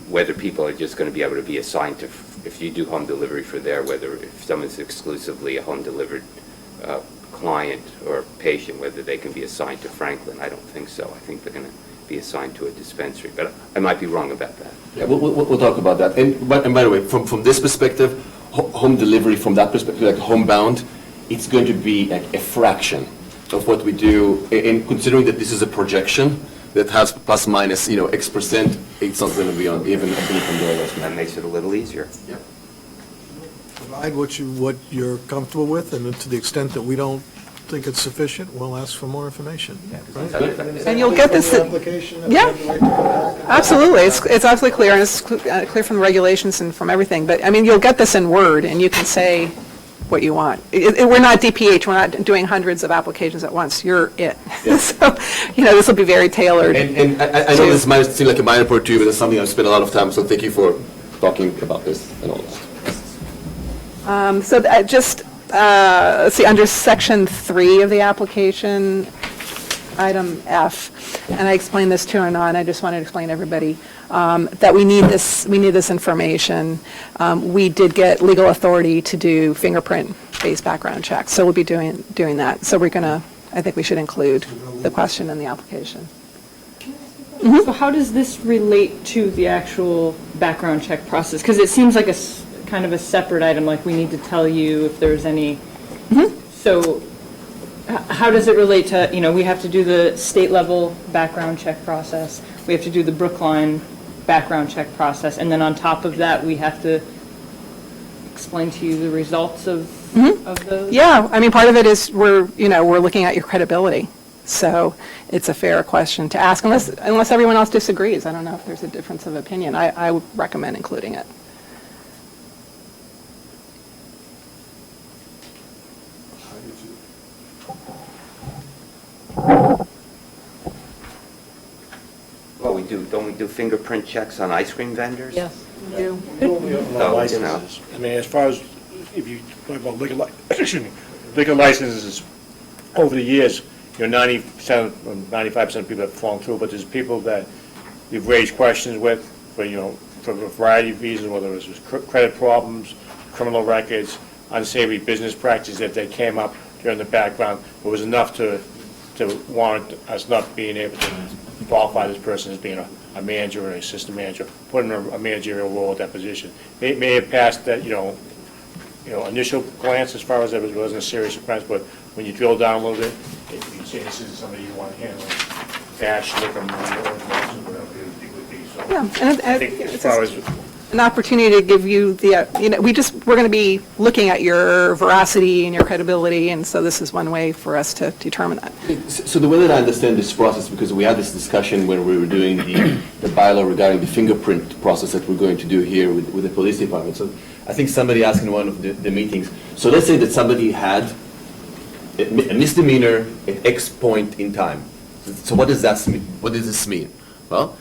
whether people are just going to be able to be assigned to, if you do home delivery for there, whether if someone's exclusively a home delivered client or patient, whether they can be assigned to Franklin. I don't think so. I think they're going to be assigned to a dispensary, but I might be wrong about that. Yeah, we'll talk about that. And by the way, from this perspective, home delivery from that perspective, like homebound, it's going to be a fraction of what we do. And considering that this is a projection that has plus minus, X%, it's not going to be on even a blip on the radar. That makes it a little easier. Yeah. Provide what you're comfortable with, and to the extent that we don't think it's sufficient, we'll ask for more information. And you'll get this, Application. yeah, absolutely. It's absolutely clear, and it's clear from the regulations and from everything. But, I mean, you'll get this in Word, and you can say what you want. We're not DPH, we're not doing hundreds of applications at once. You're it. Yeah. So, this will be very tailored. And I know this might seem like a minor point to you, but it's something I've spent a lot of time, so thank you for talking about this and all that. Let's see, under section 3 of the application, item F, and I explained this to Anand, I just wanted to explain to everybody, that we need this information. We did get legal authority to do fingerprint-based background checks, so we'll be doing that. So I think we should include the question in the application. So how does this relate to the actual background check process? Because it seems like kind of a separate item, like we need to tell you if there's any. So how does it relate to, we have to do the state level background check process, we have to do the Brookline background check process, and then on top of that, we have to explain to you the results of those? Yeah, I mean, part of it is we're looking at your credibility. So it's a fair question to ask, unless everyone else disagrees. I don't know if there's a difference of opinion. I would recommend including it. Well, don't we do fingerprint checks on ice cream vendors? Yes, we do. Licenses. I mean, as far as, if you talk about liquor licenses, over the years, 90% or 95% of people have fallen through, but there's people that we've raised questions with, for a variety of reasons, whether it was credit problems, criminal records, unsavory business practices that they came up during the background. It was enough to warrant us not being able to qualify this person as being a manager or an assistant manager, put in a managerial role at that position. It may have passed that, initial glance as far as it wasn't a serious offense, but when you drill down a little bit, you say this is somebody you want to handle cash, liquor, money, or whatever it would be. So Yeah, and I think as far as an opportunity to give you we're going to be looking at your veracity and your credibility, and so this is one way for us to determine that. So the way that I understand this process, because we had this discussion when we were doing the bylaw regarding the fingerprint process that we're going to do here with the police department. So I think somebody asked in one of the meetings, so let's say that somebody had a misdemeanor at X point in time. So what does that mean? What does this mean? Well,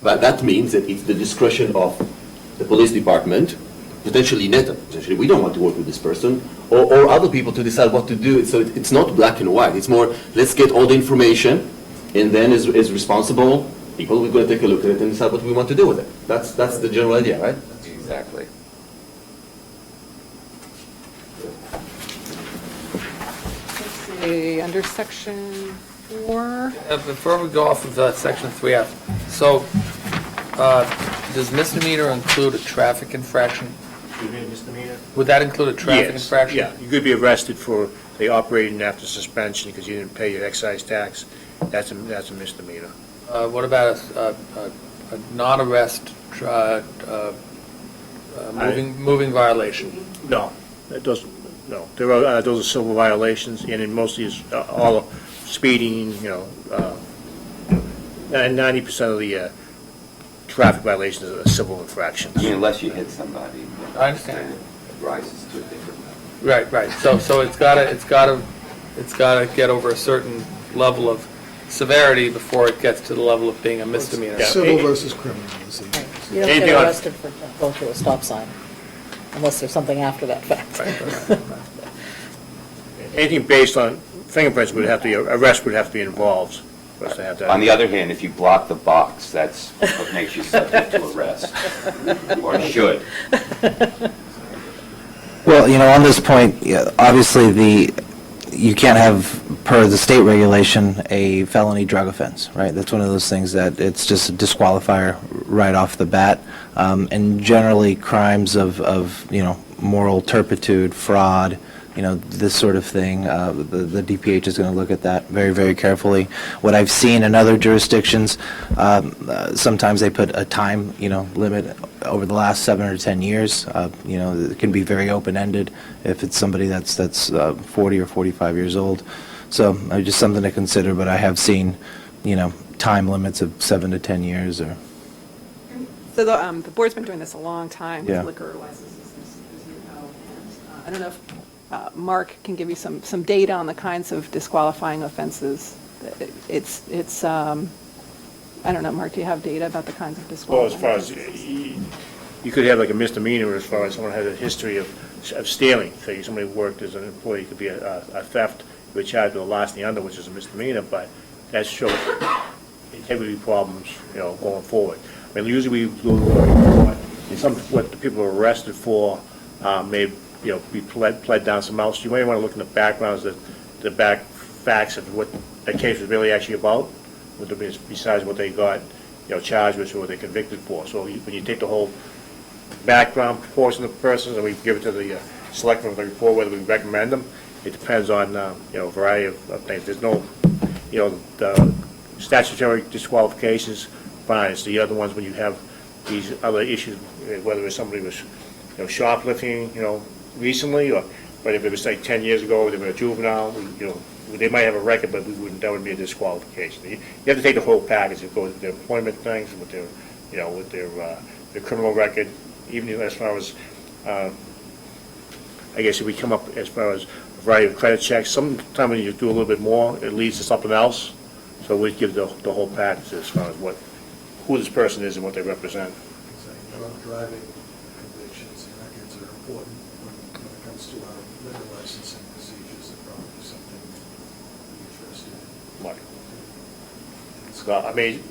that means that it's the discretion of the police department, potentially NETA, potentially we don't want to work with this person, or other people to decide what to do. So it's not black and white. It's more, let's get all the information, and then as responsible people, we're going to take a look at it and decide what we want to do with it. That's the general idea, right? Exactly. Let's see, under section 4. Before we go off of section 3F, so Does misdemeanor include a traffic infraction? You mean misdemeanor? Would that include a traffic Yes, infraction? yeah. You could be arrested for, say, operating after suspension because you didn't pay your excise tax. That's a misdemeanor. What about a non-arrest, moving violation? No, that doesn't, no. There are, those are civil violations, and in mostly is all speeding, 90% of the traffic violations are civil infractions. I mean, unless you hit somebody. I understand. It rises to a different level. Right. So it's gotta get over a certain level of severity before it gets to the level of being a misdemeanor. Yeah. Civil versus criminal is the... You don't Anything get on- arrested for going through a stop sign, unless there's something after that fact. Anything based on fingerprints would have to be, arrest would have to be involved for us to have that. On the other hand, if you block the box, that's what makes you subject to arrest, or should. Well, on this point, yeah, obviously, you can't have, per the state regulation, a felony drug offense, right? That's one of those things that it's just a disqualifier right off the bat. And generally, crimes of moral turpitude, fraud, this sort of thing, the DPH is going to look at that very, very carefully. What I've seen in other jurisdictions, sometimes they put a time, limit over the last 7 or 10 years. It can be very open-ended if it's somebody that's 40 or 45 years old. So just something to consider, but I have seen, time limits of 7 to 10 years or... So the board's been doing this a long time Yeah. with liquor licenses, as you know. And I don't know if Mark can give you some data on the kinds of disqualifying offenses. It's I don't know, Mark, do you have data about the kinds of Well, disqualifying? as far as, you could have like a misdemeanor as far as someone has a history of stealing. Say somebody worked as an employee, it could be a theft, you would charge with a larceny under, which is a misdemeanor, but that shows integrity problems, going forward. I mean, usually we do, what the people are arrested for may, be pled down some else. You may want to look in the backgrounds, the back facts of what the case was really actually about, besides what they got, charged with or what they convicted for. So when you take the whole background portion of the persons and we give it to the selectmen of the report, whether we recommend them, it depends on, a variety of things. There's no, the statutory disqualifications, fine. It's the other ones when you have these other issues, whether it's somebody was, shoplifting, recently, but if it was like 10 years ago, they were a juvenile, they might have a record, but that would be a disqualification. You have to take the whole package. It goes with their employment things, with their, with their criminal record, even as far as, I guess if we come up as far as a variety of credit checks, sometimes when you do a little bit more, it leads to something else. So we give the whole package as far as who this person is and what they represent. Driving convictions and records are important when it comes to our liquor licensing procedures. They're probably something we're interested in. Right. Scott, I mean,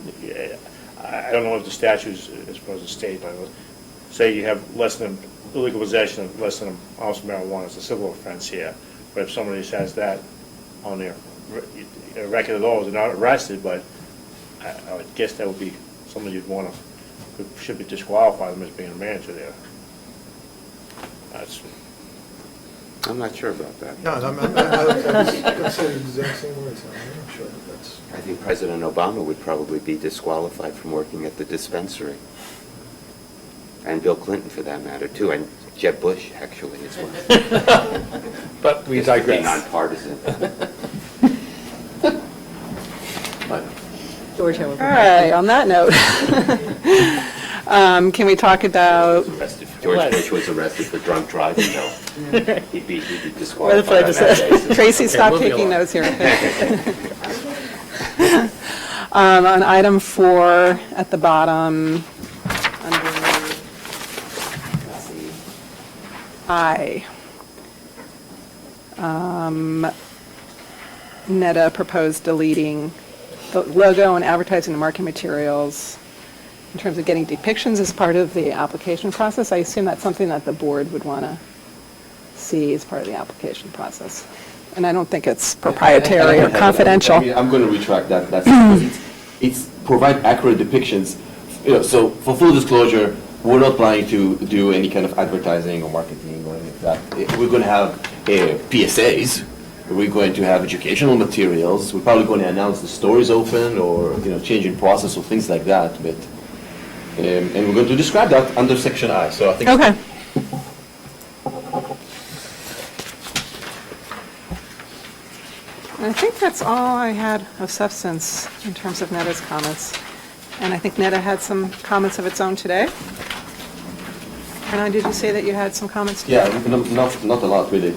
I don't know if the statutes, as far as the state, but say you have less than, illegal possession of less than an ounce of marijuana, it's a civil offense here. But if somebody has that on their record at all, they're not arrested, but I would guess that would be something you'd want to, should be disqualified them as being a manager there. I'm not sure about that. No, I was going to say the exact same words. I'm not sure that that's... I think President Obama would probably be disqualified from working at the dispensary. And Bill Clinton, for that matter, too, and Jeb Bush, actually, as well. But we Just to be digress. nonpartisan. George, All right, on that note, can we talk about, George Bush was arrested for drunk driving, though. He'd be what disqualified. if I just on that said, basis. Tracy, stop moving taking along. notes here. On item 4 at the bottom, under, let's see, I. Netta proposed deleting the logo and advertising and marketing materials in terms of getting depictions as part of the application process. I assume that's something that the board would want to see as part of the application process. And I don't think it's proprietary or confidential. I'm going to retract that. It's provide accurate depictions So for full disclosure, we're not planning to do any kind of advertising or marketing or anything like that. We're going to have PSAs. We're going to have educational materials. We're probably going to announce the store is open or, changing process or things like that. But and we're going to describe that under section I. So I think. Okay. I think that's all I had of substance in terms of Netta's comments. And I think Netta had some comments of its own today. Hernan, did you say that you had some comments today? Yeah, not a lot really.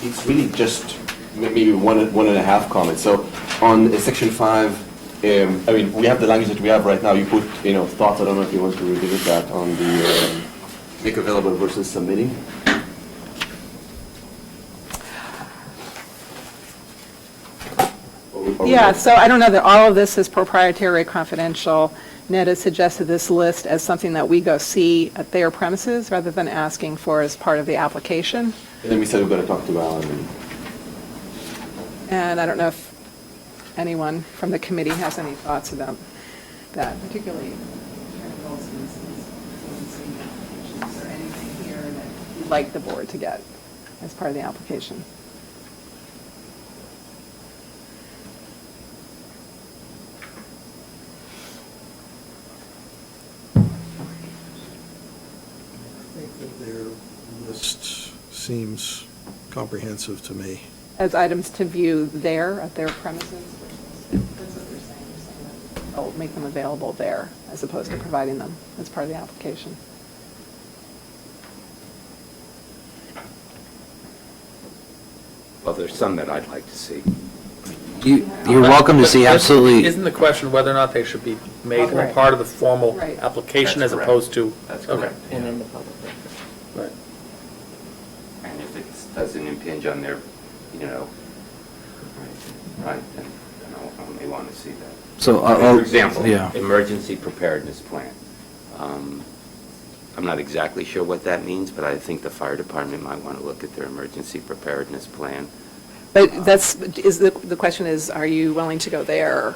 It's really just maybe one and a half comments. So on section 5, we have the language that we have right now. You put, thoughts. I don't know if you want to revisit that on the make available versus submitting. Yeah, so I don't know that all of this is proprietary or confidential. Netta suggested this list as something that we go see at their premises rather than asking for as part of the application. And then we said we're going to talk to Alan. And I don't know if anyone from the committee has any thoughts about that, particularly or anything here that you'd like the board to get as part of the application. I think that their list seems comprehensive to me. As items to view there, at their premises? That's what they're saying. They're saying that they'll make them available there, as opposed to providing them as part of the application. Well, there's some that I'd like to see. You're welcome to see, absolutely. Isn't the question whether or not they should be made a Right. part of the formal Right. application That's as correct. opposed to? That's Okay. correct. And in the public record. Right. And if it doesn't impinge on their, right, then I may want to see that. So, For example, yeah. emergency preparedness plan. I'm not exactly sure what that means, but I think the fire department might want to look at their emergency preparedness plan. But the question is, are you willing to go there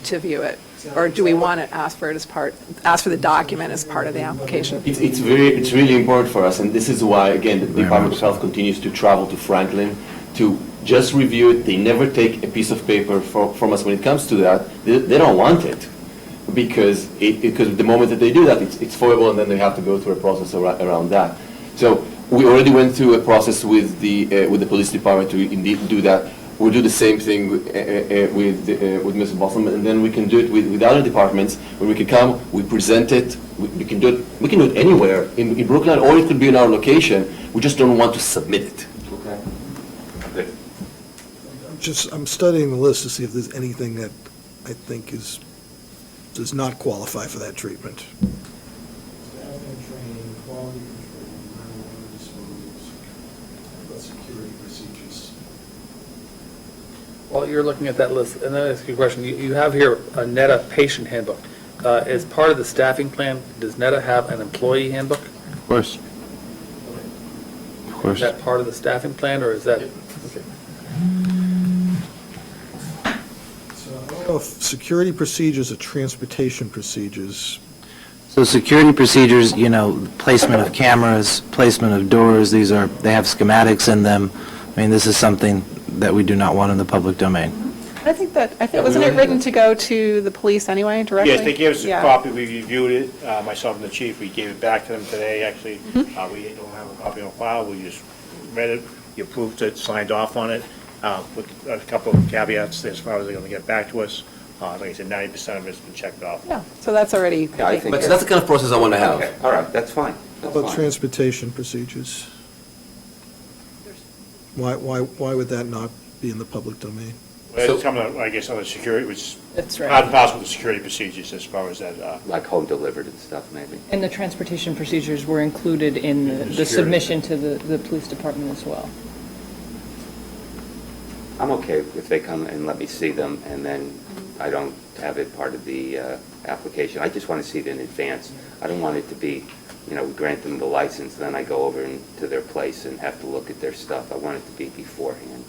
to view it? Or do we want to ask for the document as part of the application? It's really important for us, and this is why, again, the Department of Health continues to travel to Franklin to just review it. They never take a piece of paper from us when it comes to that. They don't want it, because the moment that they do that, it's foible, and then they have to go through a process around that. So we already went through a process with the police department to indeed do that. We'll do the same thing with Mr. Bossum, and then we can do it with other departments, where we can come, we present it, we can do it anywhere in Brooklyn, or it could be in our location. We just don't want to submit it. Okay. Good. I'm studying the list to see if there's anything that I think does not qualify for that treatment. Staffing, training, quality control, marijuana disposals, about security procedures. While you're looking at that list, and then I ask you a question. You have here a NETA patient handbook. As part of the staffing plan, does NETA have an employee handbook? Of course. Of course. Is that part of the staffing plan, or is that? Okay. So I don't know if security procedures or transportation procedures. So security procedures, placement of cameras, placement of doors, they have schematics in them. I mean, this is something that we do not want in the public domain. Wasn't it written to go to the police anyway, directly? Yes, they gave us a Yeah. copy, we reviewed it, myself and the chief, we gave it back to them today, actually. Mm-hmm. We don't have a copy on file, we just read it, you approved it, signed off on it, with a couple of caveats as far as they're gonna get back to us. Like I said, 90% of it's been checked off. Yeah, so that's already Yeah, I taken think But care that's of. the kind of process I want to have. Okay, all right, that's fine. How That's about fine. transportation procedures? Why would that not be in the public domain? Well, it's coming, I guess, on the security, which That's part right. and parcel with the security procedures as far as that, Like home delivered and stuff, maybe. And the transportation procedures were included in the submission to the police department as well. I'm okay if they come and let me see them, and then I don't have it part of the application. I just want to see it in advance. I don't want it to be, we grant them the license, then I go over to their place and have to look at their stuff. I want it to be beforehand.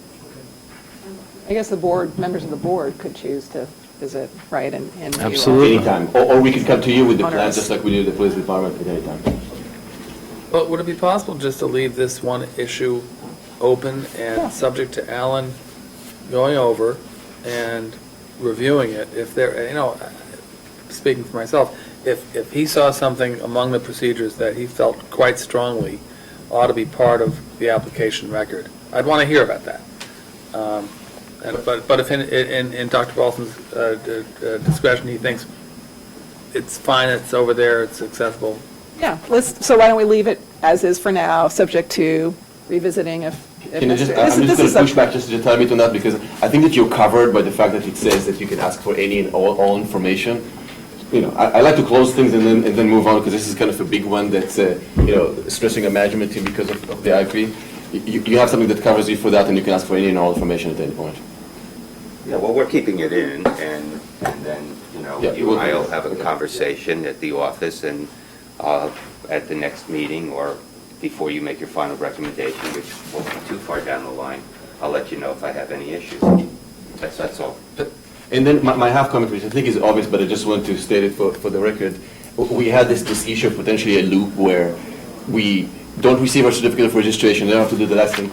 I guess members of the board could choose to visit, right, and review all- Absolutely. Anytime, or we could come to you with the plan, Owners. just like we did the police department at any time. But would it be possible just to leave this one issue open Yeah. and subject to Alan going over and reviewing it? If there, speaking for myself, if he saw something among the procedures that he felt quite strongly ought to be part of the application record, I'd want to hear about that. But if in Dr. Balson's discretion, he thinks it's fine, it's over there, it's accessible. Yeah, so why don't we leave it as is for now, subject to revisiting if Can I just, necessary. I'm just This going is to a- push back just to tell me on that, because I think that you're covered by the fact that it says that you can ask for any and all information. I like to close things and then move on, because this is kind of a big one that's, stressing a management team because of the IP. You have something that covers you for that, and you can ask for any and all information at any point. Yeah, well, we're keeping it in, and then, Yeah, you we'll and I do will that. have a Okay. conversation at the office and at the next meeting, or before you make your final recommendation, which won't be too far down the line. I'll let you know if I have any issues. That's all. And then my half comment, which I think is obvious, but I just want to state it for the record. We had this issue of potentially a loop where we don't receive our certificate of registration, then have to do the last thing.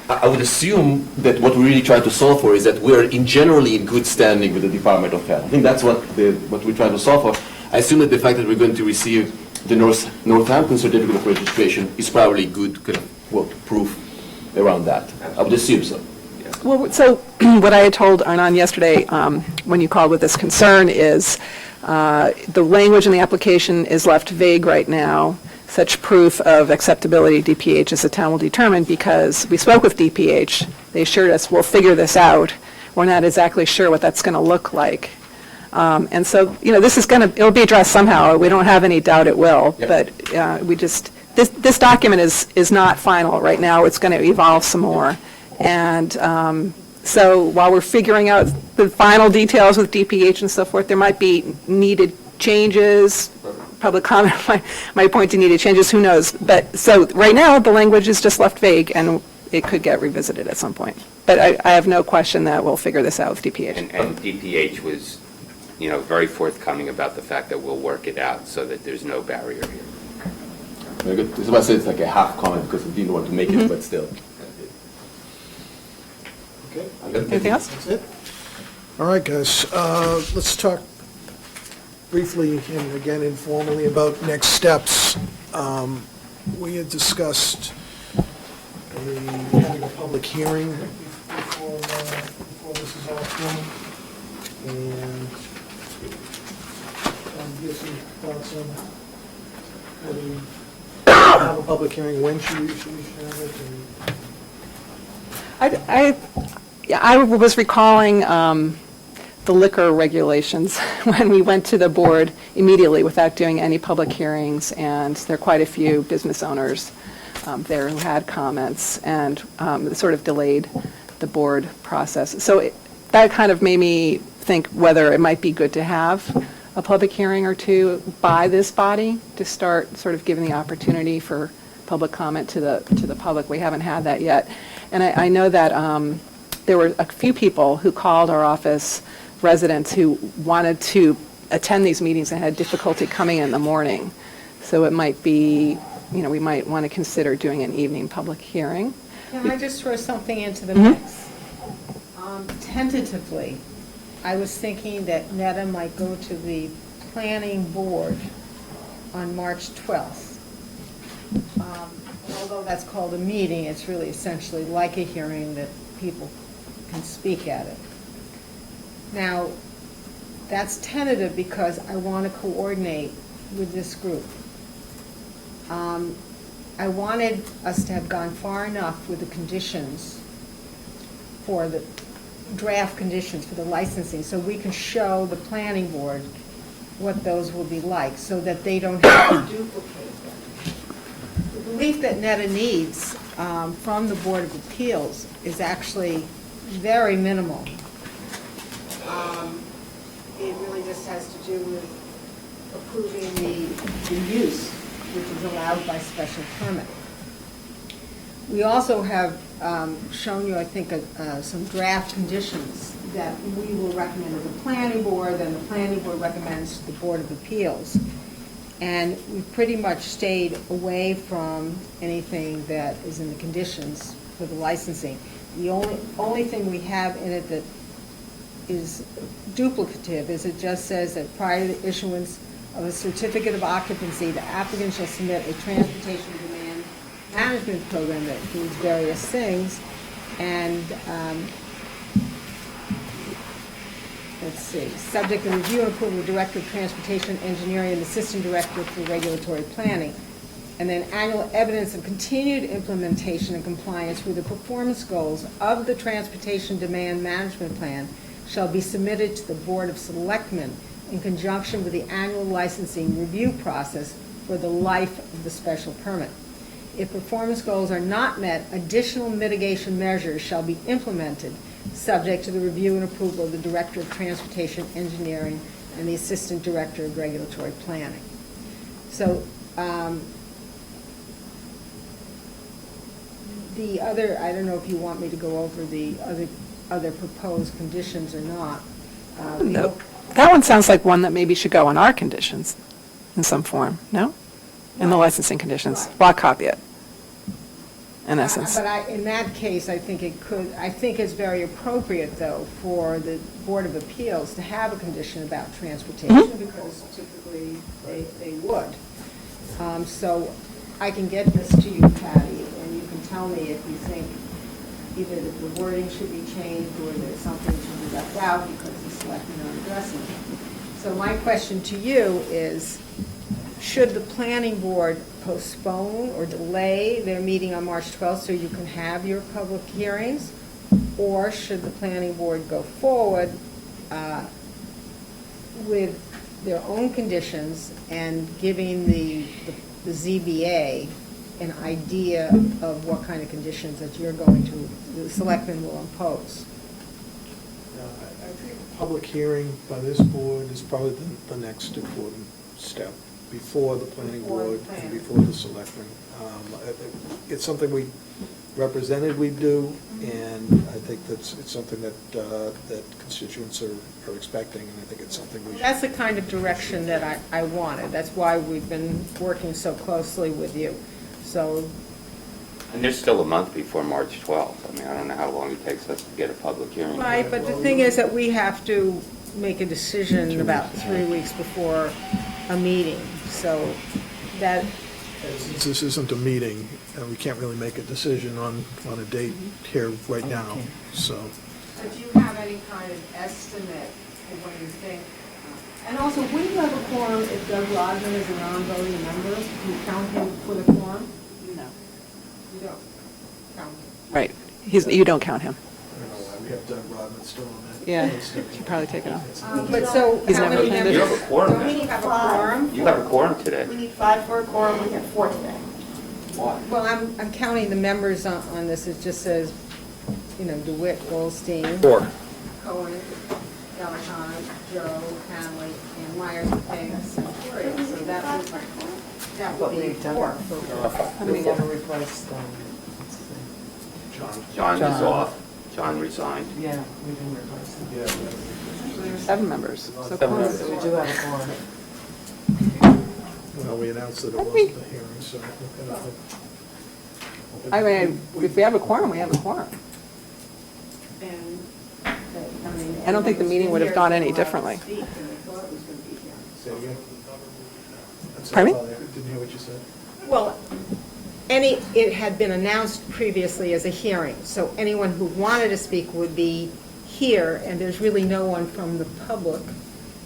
I would assume that what we really try to solve for is that we're generally in good standing with the Department of Health. I think that's what we're trying to solve for. I assume that the fact that we're going to receive the Northampton certificate of registration is probably good kind of proof around that. I would assume so. Well, so what I had told Arnon yesterday, when you called with this concern, is the language in the application is left vague right now. Such proof of acceptability DPH as the town will determine, because we spoke with DPH. They assured us, we'll figure this out. We're not exactly sure what that's going to look like. And so, this is it'll be addressed somehow. We don't have any doubt it will. Yep. But we just, this document is not final right now. It's going to evolve some more. And so while we're figuring out the final details with DPH and so forth, there might be needed changes. Public comment might point to needed changes, who knows? But, so right now, the language is just left vague, and it could get revisited at some point. But I have no question that we'll figure this out with DPH. And DPH was, very forthcoming about the fact that we'll work it out so that there's no barrier here. Very good. This is why I say it's like a half comment, because I didn't want to make it, but still. Okay. Anything else? That's it? All right, guys, let's talk briefly and again informally about next steps. We had discussed having a public hearing before this is all done. And do you have some thoughts on whether we have a public hearing? When should we have it? And I was recalling the liquor regulations when we went to the board immediately without doing any public hearings, and there are quite a few business owners there who had comments, and it sort of delayed the board process. So that kind of made me think whether it might be good to have a public hearing or two by this body to start sort of giving the opportunity for public comment to the public. We haven't had that yet. And I know that there were a few people who called our office, residents who wanted to attend these meetings and had difficulty coming in the morning. So it might be, we might want to consider doing an evening public hearing. Can I just throw something into the mix? Tentatively, I was thinking that Netta might go to the planning board on March 12th. Although that's called a meeting, it's really essentially like a hearing that people can speak at it. Now, that's tentative because I want to coordinate with this group. I wanted us to have gone far enough with the conditions for the draft conditions for the licensing, so we can show the planning board what those will be like, so that they don't have to duplicate them. The relief that Netta needs from the Board of Appeals is actually very minimal. It really just has to do with approving the use, which is allowed by special permit. We also have shown you, I think, some draft conditions that we will recommend to the planning board, and the planning board recommends to the Board of Appeals. And we've pretty much stayed away from anything that is in the conditions for the licensing. The only thing we have in it that is duplicative is it just says that prior to the issuance of a certificate of occupancy, the applicant shall submit a transportation demand management program that includes various things. And let's see, subject to review and approval of Director of Transportation Engineering and Assistant Director for Regulatory Planning. And then annual evidence of continued implementation and compliance with the performance goals of the Transportation Demand Management Plan shall be submitted to the Board of Selectmen in conjunction with the annual licensing review process for the life of the special permit. If performance goals are not met, additional mitigation measures shall be implemented, subject to the review and approval of the Director of Transportation Engineering and the Assistant Director of Regulatory Planning. So the other, I don't know if you want me to go over the other proposed conditions or not. No. That one sounds like one that maybe should go on our conditions in some form, no? In the licensing conditions. Well, I'll copy it, in essence. But in that case, I think it's very appropriate, though, for the Board of Appeals to have a condition about transportation, because typically they would. So I can get this to you, Patty, and you can tell me if you think either that the wording should be changed or there's something to be left out because the selectmen are addressing it. So my question to you is, should the planning board postpone or delay their meeting on March 12th so you can have your public hearings? Or should the planning board go forward with their own conditions and giving the ZBA an idea of what kind of conditions that the selectmen will impose? I think a public hearing by this board is probably the next important step before the planning board and before the selectmen. It's something we represented we do, and I think it's something that constituents are expecting, and I think it's something we should. That's the kind of direction that I wanted. That's why we've been working so closely with you. So, And there's still a month before March 12th. I mean, I don't know how long it takes us to get a public hearing. right, but the thing is that we have to make a decision about 3 weeks before a meeting, so that... Since this isn't a meeting, we can't really make a decision on a date here right now, so. If you have any kind of estimate of what you think, and also, wouldn't you have a quorum if Doug Rodman is a non-voting member? Do you count him for the quorum? No. You don't count him. Right. You don't count him. I don't know why we have Doug Rodman still on that. Yeah, you should probably take it off. But so, He's how never many attended. members? You have a quorum Don't then. we have a quorum? You have a quorum today. We need 5 for a quorum, we have 4 today. Why? Well, I'm counting the members on this. It just says, DeWitt, Goldstein. 4. Cohen, Gallicano, Joe, Hanley, and Myers, McManus, and Torres. So that would be 4. We never replaced them. John is off. John resigned. Yeah, we didn't replace them. So there are 7 members. So Seven quorum. members. So we do have a quorum. Well, we announced that it I wasn't think- a hearing, so. I mean, if we have a quorum, we have a quorum. And, I don't think the meeting would have gone any differently. Say it again? Pardon me? I didn't hear what you said. Well, it had been announced previously as a hearing, so anyone who wanted to speak would be here, and there's really no one from the public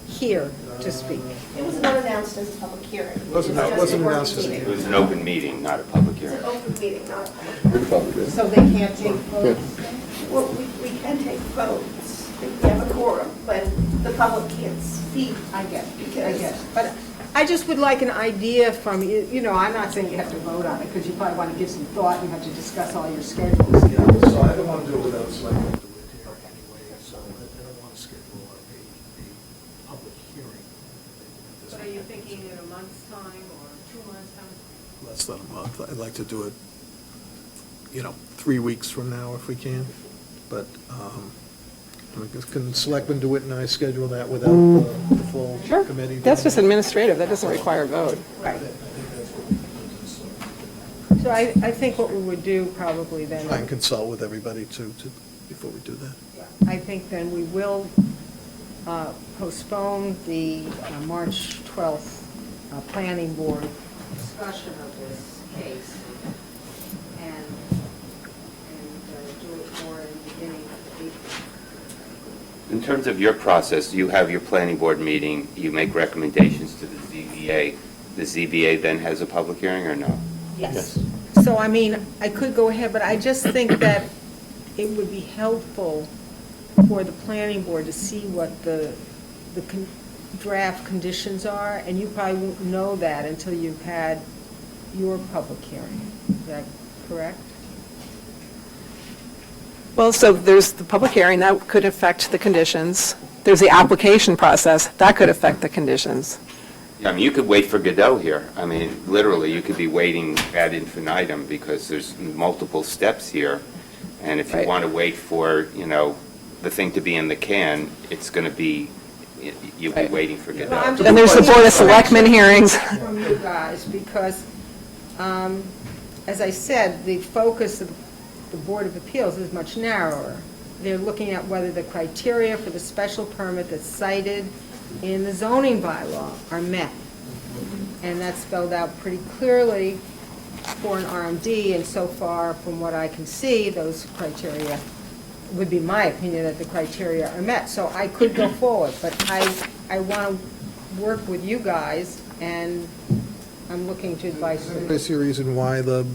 here to speak. It was not announced as a public hearing. Wasn't It was just wasn't a working announced as a meeting. It was an open meeting, not a public hearing. It's an open meeting, not a public hearing. So they can't take votes? Well, we can take votes if we have a quorum, but the public can't speak. I get it, I Because- get it. But I just would like an idea from you, I'm not saying you have to vote on it, because you probably want to give some thought, and you have to discuss all your schedules. So I don't want to do it without selecting the here anyway, so I don't want to schedule a public hearing. So you think thinking in a month's time or 2 months' time? Less than a month. I'd like to do it, 3 weeks from now if we can. But can selectmen do it and I schedule that without the full Sure. committee? That's just administrative, that doesn't require a vote. Right. So I think what we would do probably then. Try and consult with everybody too, before we do that. I think then we will postpone the March 12th planning board discussion of this case and do it more in the beginning of April. In terms of your process, you have your planning board meeting, you make recommendations to the ZBA. The ZBA then has a public hearing or no? Yes. So, I mean, I could go ahead, but I just think that it would be helpful for the planning board to see what the draft conditions are, and you probably won't know that until you've had your public hearing. Is that correct? Well, so there's the public hearing, that could affect the conditions. There's the application process, that could affect the conditions. Yeah, I mean, you could wait for Godot here. I mean, literally, you could be waiting ad infinitum because there's multiple steps here. And if you Right. want to wait for, the thing to be in the can, it's going to be, you'll be Right. waiting for Godot. I'm just Then there's the looking Board of for Selectmen hearings. From you guys, because, as I said, the focus of the Board of Appeals is much narrower. They're looking at whether the criteria for the special permit that's cited in the zoning bylaw are met. And that's spelled out pretty clearly for an RMD, and so far, from what I can see, those criteria, would be my opinion that the criteria are met. So I could go forward, but I want to work with you guys, and I'm looking to advise you. I see a reason why the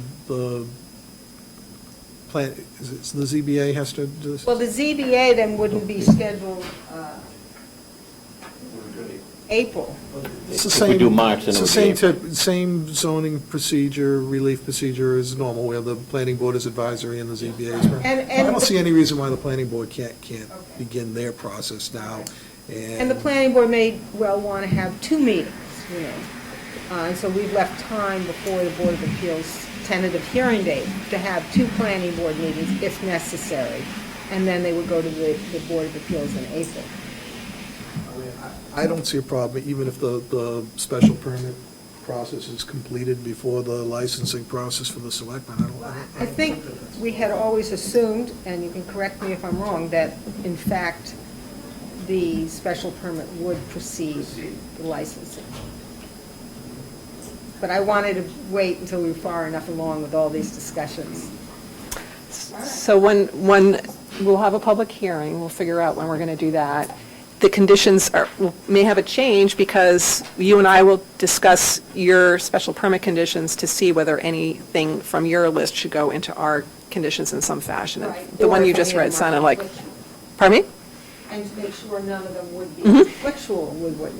plan, is it the ZBA has to do this? Well, the ZBA then wouldn't be scheduled April. It's the If we same. do March, then It's it the would be same same zoning procedure, relief procedure as normal, where the planning board is advisory and the ZBA is. And- I don't see any reason why the planning board can't begin their process now. And the planning board may well want to have 2 meetings, And so we've left time before the Board of Appeals tentative hearing date to have 2 planning board meetings if necessary. And then they would go to the Board of Appeals in April. I don't see a problem, even if the special permit process is completed before the licensing process for the selectmen. I think we had always assumed, and you can correct me if I'm wrong, that in fact, the special permit would precede the licensing. But I wanted to wait until we were far enough along with all these discussions. So when we'll have a public hearing, we'll figure out when we're going to do that. The conditions may have a change because you and I will discuss your special permit conditions to see whether anything from your list should go into our conditions in some fashion. Right. The one you Or just if any read of them sounded are like, conflictual. pardon me? And to make sure none of them would be Mhm. conflictual with what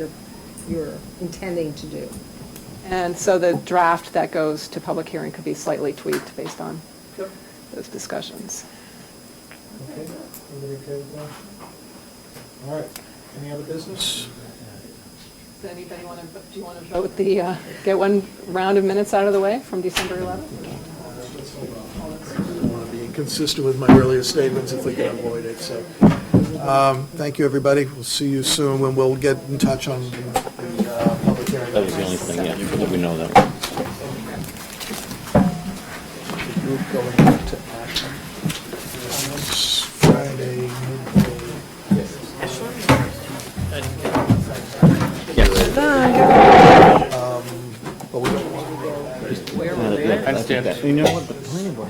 you're intending to do. And so the draft that goes to public hearing could be slightly tweaked based on those discussions. Okay, everybody okay with that? All right, any other business? Does anybody want to, do you want to vote get one round of minutes out of the way from December 11th? I want to be consistent with my earlier statements if we can avoid it, so. Thank you, everybody. We'll see you soon, when we'll get in touch on the public hearing. That was the only thing, yeah, that we know that. The group going into action. This Friday, midday. But we don't want to go. I understand that. You know what, the planning board